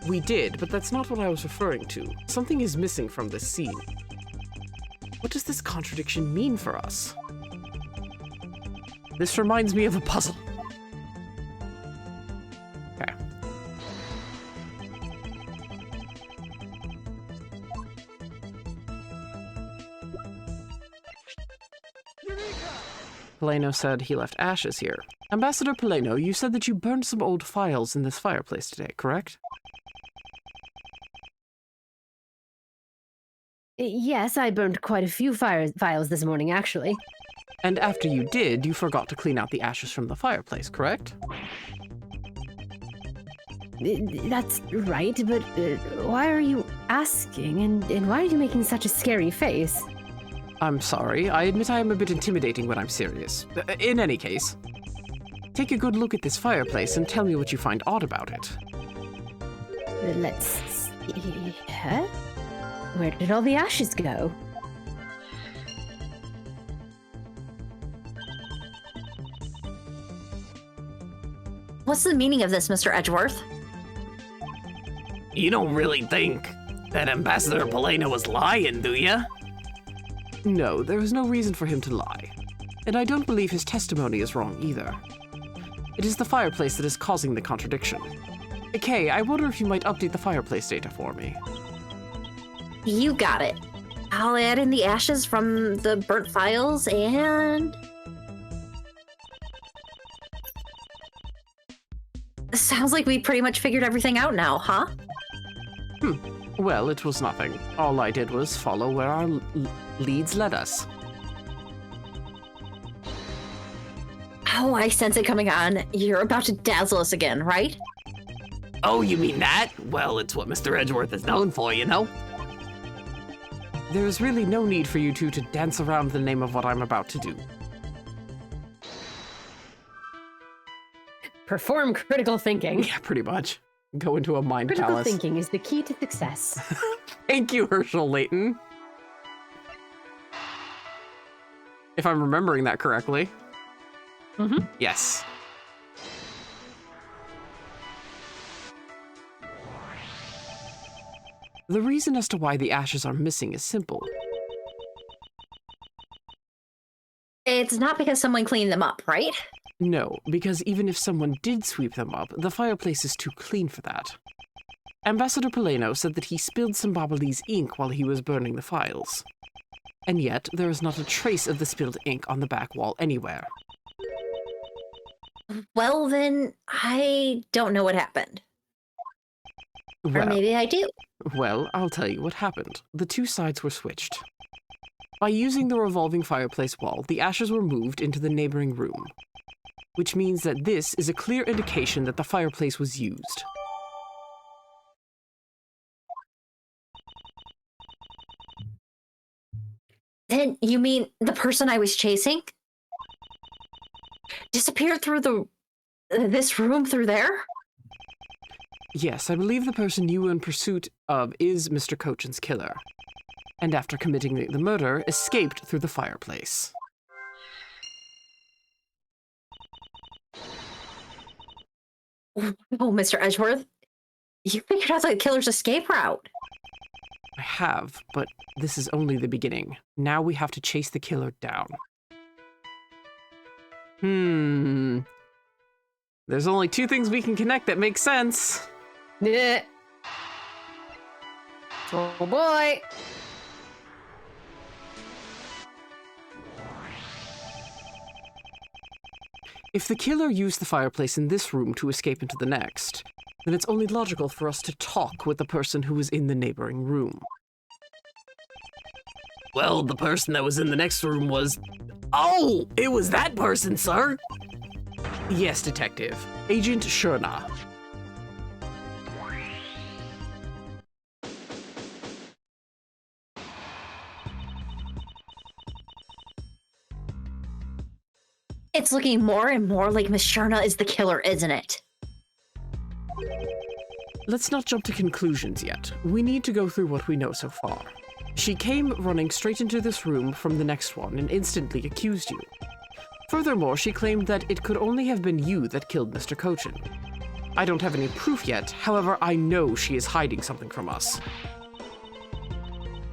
We did, but that's not what I was referring to. Something is missing from this scene. What does this contradiction mean for us? This reminds me of a puzzle. Okay. Palaeno said he left ashes here. Ambassador Palaeno, you said that you burned some old files in this fireplace today, correct? Yes, I burned quite a few files this morning, actually. And after you did, you forgot to clean out the ashes from the fireplace, correct? That's right, but why are you asking, and why are you making such a scary face? I'm sorry, I admit I am a bit intimidating when I'm serious. In any case, take a good look at this fireplace and tell me what you find odd about it. Let's see. Huh? Where did all the ashes go? What's the meaning of this, Mr. Edgeworth? You don't really think that Ambassador Palaeno was lying, do ya? No, there is no reason for him to lie. And I don't believe his testimony is wrong either. It is the fireplace that is causing the contradiction. Kay, I wonder if you might update the fireplace data for me. You got it. I'll add in the ashes from the burnt files and... Sounds like we pretty much figured everything out now, huh? Well, it was nothing. All I did was follow where our leads led us. Oh, I sense it coming on. You're about to dazzle us again, right? Oh, you mean that? Well, it's what Mr. Edgeworth is known for, you know? There is really no need for you two to dance around the name of what I'm about to do. Perform critical thinking. Yeah, pretty much. Go into a mind Critical palace. thinking is the key to success. Thank you, Herschel Layton. If I'm remembering that correctly. Mm-hmm. Yes. The reason as to why the ashes are missing is simple. It's not because someone cleaned them up, right? No, because even if someone did sweep them up, the fireplace is too clean for that. Ambassador Palaeno said that he spilled some Babalese ink while he was burning the files. And yet, there is not a trace of the spilled ink on the back wall anywhere. Well, then, I don't know what happened. Or Well, maybe I do. well, I'll tell you what happened. The two sides were switched. By using the revolving fireplace wall, the ashes were moved into the neighboring room, which means that this is a clear indication that the fireplace was used. Then you mean the person I was chasing disappeared through this room through there? Yes, I believe the person you were in pursuit of is Mr. Cochin's killer, and after committing the murder, escaped through the fireplace. Oh, Mr. Edgeworth, you figured out the killer's escape route. I have, but this is only the beginning. Now we have to chase the killer down. There's only two things we can connect that make sense. Yeah. Oh boy. If the killer used the fireplace in this room to escape into the next, then it's only logical for us to talk with the person who was in the neighboring room. Well, the person that was in the next room was... Oh, it was that person, sir! Yes, Detective. Agent Sherna. It's looking more and more like Miss Sherna is the killer, isn't it? Let's not jump to conclusions yet. We need to go through what we know so far. She came running straight into this room from the next one and instantly accused you. Furthermore, she claimed that it could only have been you that killed Mr. Cochin. I don't have any proof yet, however, I know she is hiding something from us.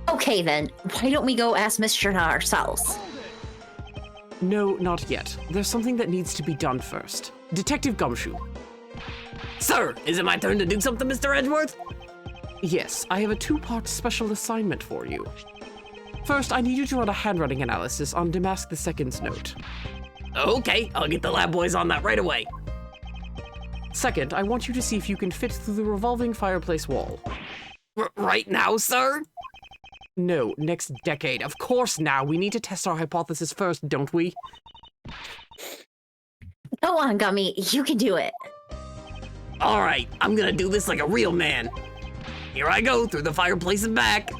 Okay then, why don't we go ask Miss Sherna ourselves? No, not yet. There's something that needs to be done first. Detective Gumshoe. Sir, is it my turn to do something, Mr. Edgeworth? Yes, I have a two-part special assignment for you. First, I need you to run a handwriting analysis on Damask II's note. Okay, I'll get the lab boys on that right away. Second, I want you to see if you can fit through the revolving fireplace wall. Right now, sir? No, next decade. Of course now. We need to test our hypothesis first, don't we? Go on, Gummy, you can do it. All right, I'm gonna do this like a real man. Here I go, through the fireplace and back.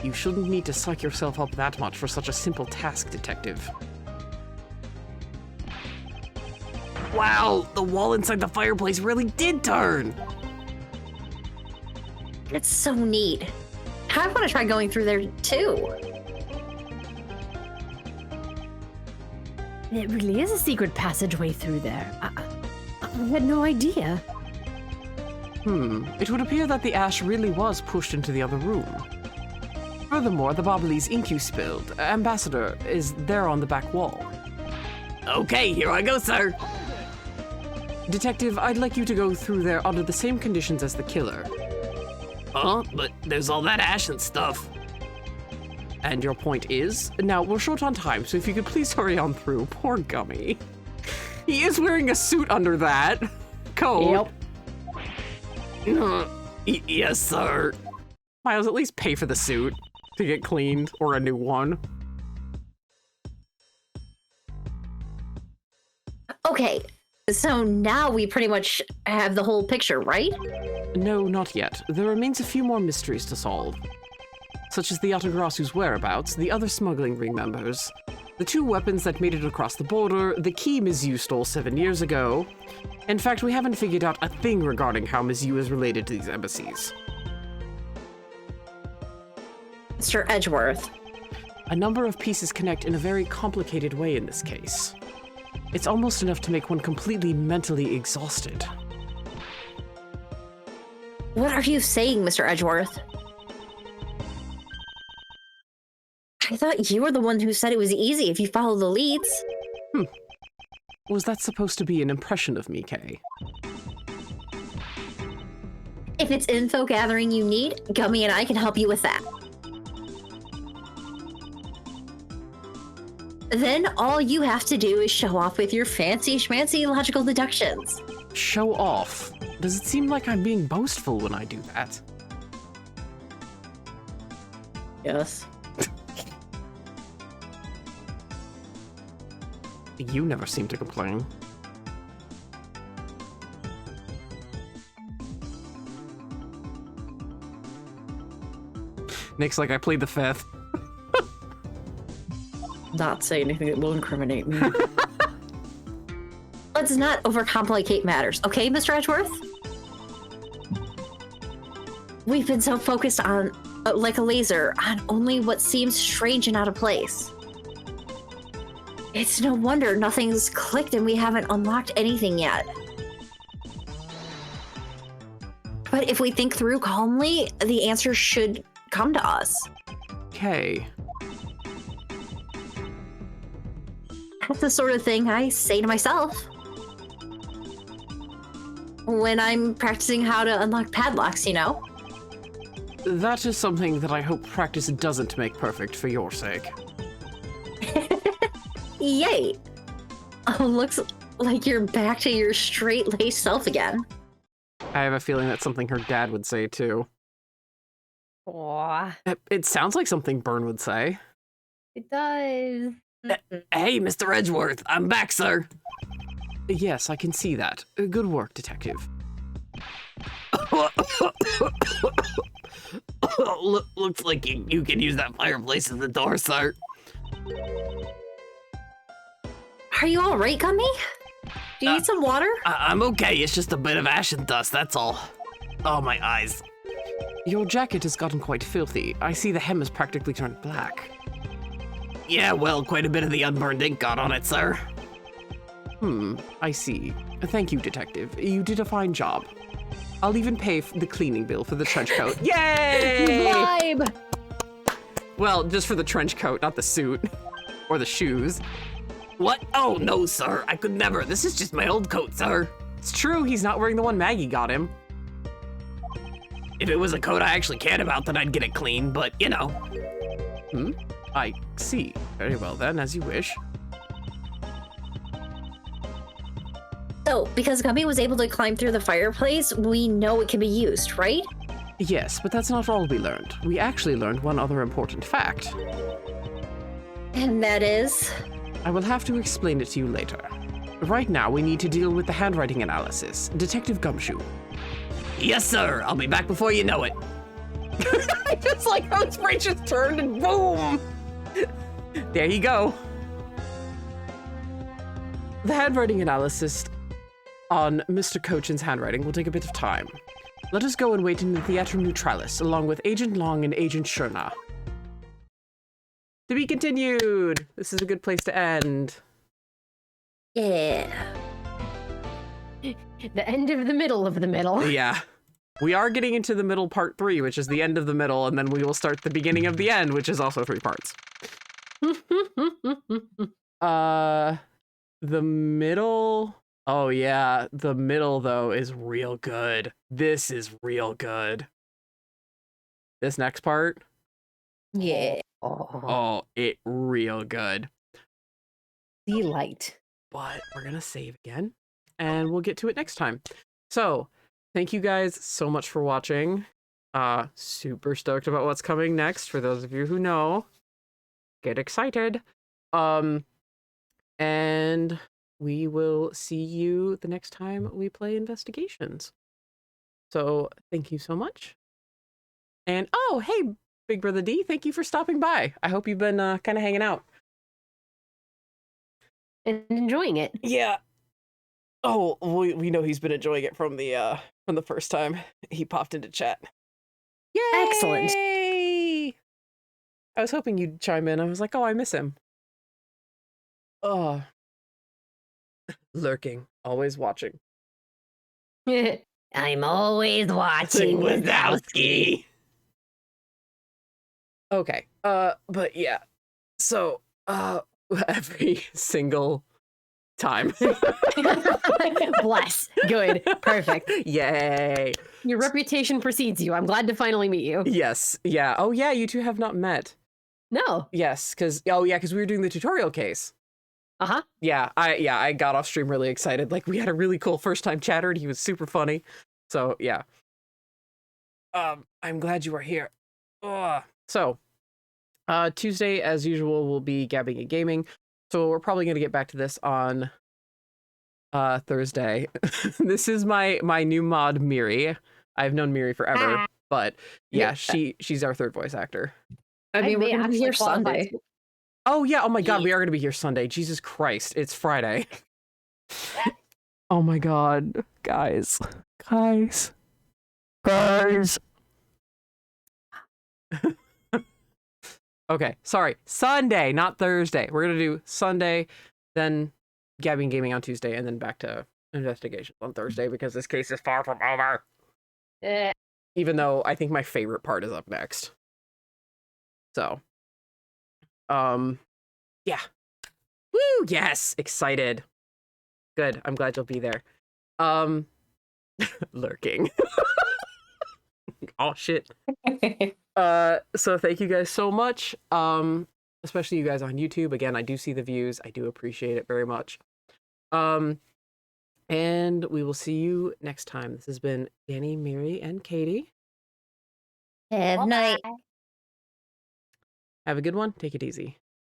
You shouldn't need to psych yourself up that much for such a simple task, Detective. Wow, the wall inside the fireplace really did turn. It's so neat. I want to try going through there too. It really is a secret passageway through there. I had no idea. It would appear that the ash really was pushed into the other room. Furthermore, the Bobbly's ink you spilled, Ambassador, is there on the back wall. Okay, here I go, sir. Detective, I'd like you to go through there under the same conditions as the killer. Huh? But there's all that ash and stuff. And your point is? Now, we're short on time, so if you could please hurry on through. Poor Gummy. He is wearing a suit under that coat. Yep. Yes, sir. Miles, at least pay for the suit to get cleaned, or a new one. Okay, so now we pretty much have the whole picture, right? No, not yet. There remains a few more mysteries to solve. Such as the Yatagrasu's whereabouts, the other smuggling ring members, the two weapons that made it across the border, the key Ms. Yu stole 7 years ago. In fact, we haven't figured out a thing regarding how Ms. Yu is related to these embassies. Mr. Edgeworth. A number of pieces connect in a very complicated way in this case. It's almost enough to make one completely mentally exhausted. What are you saying, Mr. Edgeworth? I thought you were the one who said it was easy if you follow the leads. Was that supposed to be an impression of me, Kay? If it's info gathering you need, Gummy and I can help you with that. Then all you have to do is show off with your fancy schmancy logical deductions. Show off? Does it seem like I'm being boastful when I do that? Yes. You never seem to complain. Nick's like, I plead the fifth. Not say anything that will incriminate me. Let's not overcomplicate matters, okay, Mr. Edgeworth? We've been so focused on, like a laser, on only what seems strange and out of place. It's no wonder nothing's clicked and we haven't unlocked anything yet. But if we think through calmly, the answer should come to us. Okay. That's the sort of thing I say to myself when I'm practicing how to unlock padlocks, you know? That is something that I hope practice doesn't make perfect for your sake. Yay! looks like you're back to your straight-laced self again. I have a feeling that's something her dad would say too. Aw, It sounds like something Byrne would say. it does. Hey, Mr. Edgeworth, I'm back, sir. Yes, I can see that. Good work, detective. Looks like you can use that fireplace as the door, sir. Are you all right, Gummy? Do you need some water? I'm okay. It's just a bit of ash and dust, that's all. Oh, my eyes. Your jacket has gotten quite filthy. I see the hem has practically turned black. Yeah, well, quite a bit of the unburned ink got on it, sir. I see. Thank you, detective. You did a fine job. I'll even pay the cleaning bill for the trench coat. Yay! Vibe! Well, just for the trench coat, not the suit. Or the shoes. What? Oh, no, sir. I could never. This is just my old coat, sir. It's true, he's not wearing the one Maggie got him. If it was a coat I actually cared about, then I'd get it clean, but, you know. I see. Very well then, as you wish. So, because Gummy was able to climb through the fireplace, we know it can be used, right? Yes, but that's not all we learned. We actually learned one other important fact. And that is... I will have to explain it to you later. Right now, we need to deal with the handwriting analysis. Detective Gumshoe. Yes, sir. I'll be back before you know it. I just like how his brain just turned and boom! There you go. The handwriting analysis on Mr. Cochin's handwriting will take a bit of time. Let us go and wait in the Theatre Neutralis, along with Agent Long and Agent Sherna. To be continued! This is a good place to end. Yeah. The end of the middle of the middle. Yeah. We are getting into the middle part 3, which is the end of the middle, and then we will start the beginning of the end, which is also 3 parts. The middle... Oh yeah, the middle, though, is real good. This is real good. This next part? Yeah. Oh, it real good. Delight. But we're gonna save again, and we'll get to it next time. So, thank you guys so much for watching. Super stoked about what's coming next. For those of you who know, get excited. And we will see you the next time we play Investigations. So, thank you so much. And, oh, hey, Big Brother D, thank you for stopping by. I hope you've been kind of hanging out. And enjoying it. Yeah. Oh, we know he's been enjoying it from the first time he popped into chat. Yay! Excellent. I was hoping you'd chime in. I was like, oh, I miss him. Oh. Lurking, always watching. I'm always watching. Wazowski. Okay. But yeah. So, every single time. Bless. Good. Perfect. Yay. Your reputation precedes you. I'm glad to finally meet you. Yes. Yeah. Oh yeah, you two have not met. No. Yes, because we were doing the tutorial case. Uh-huh. Yeah, I got off stream really excited. Like, we had a really cool first time chatter and he was super funny. So yeah. I'm glad you are here. So Tuesday, as usual, will be Gabbing and Gaming. So we're probably gonna get back to this on Thursday. This is my new mod, Miri. I've known Miri forever, but yeah, she's our third voice actor. I mean, we're going to be here qualify. Sunday. Oh yeah, oh my god, we are gonna be here Sunday. Jesus Christ, it's Friday. Oh my god, guys. Okay, sorry, Sunday, not Thursday. We're gonna do Sunday, then Gabbing Gaming on Tuesday, and then back to Investigations on Thursday, because this case is far from over. Even though I think my favorite part is up next. So, yeah. Woo, yes, excited. Good, I'm glad you'll be there. Lurking. Oh, shit. So thank you guys so much. Especially you guys on YouTube. Again, I do see the views. I do appreciate it very much. And we will see you next time. This has been Danny, Mary, and Katie. Have night. Have a good one. Take it easy.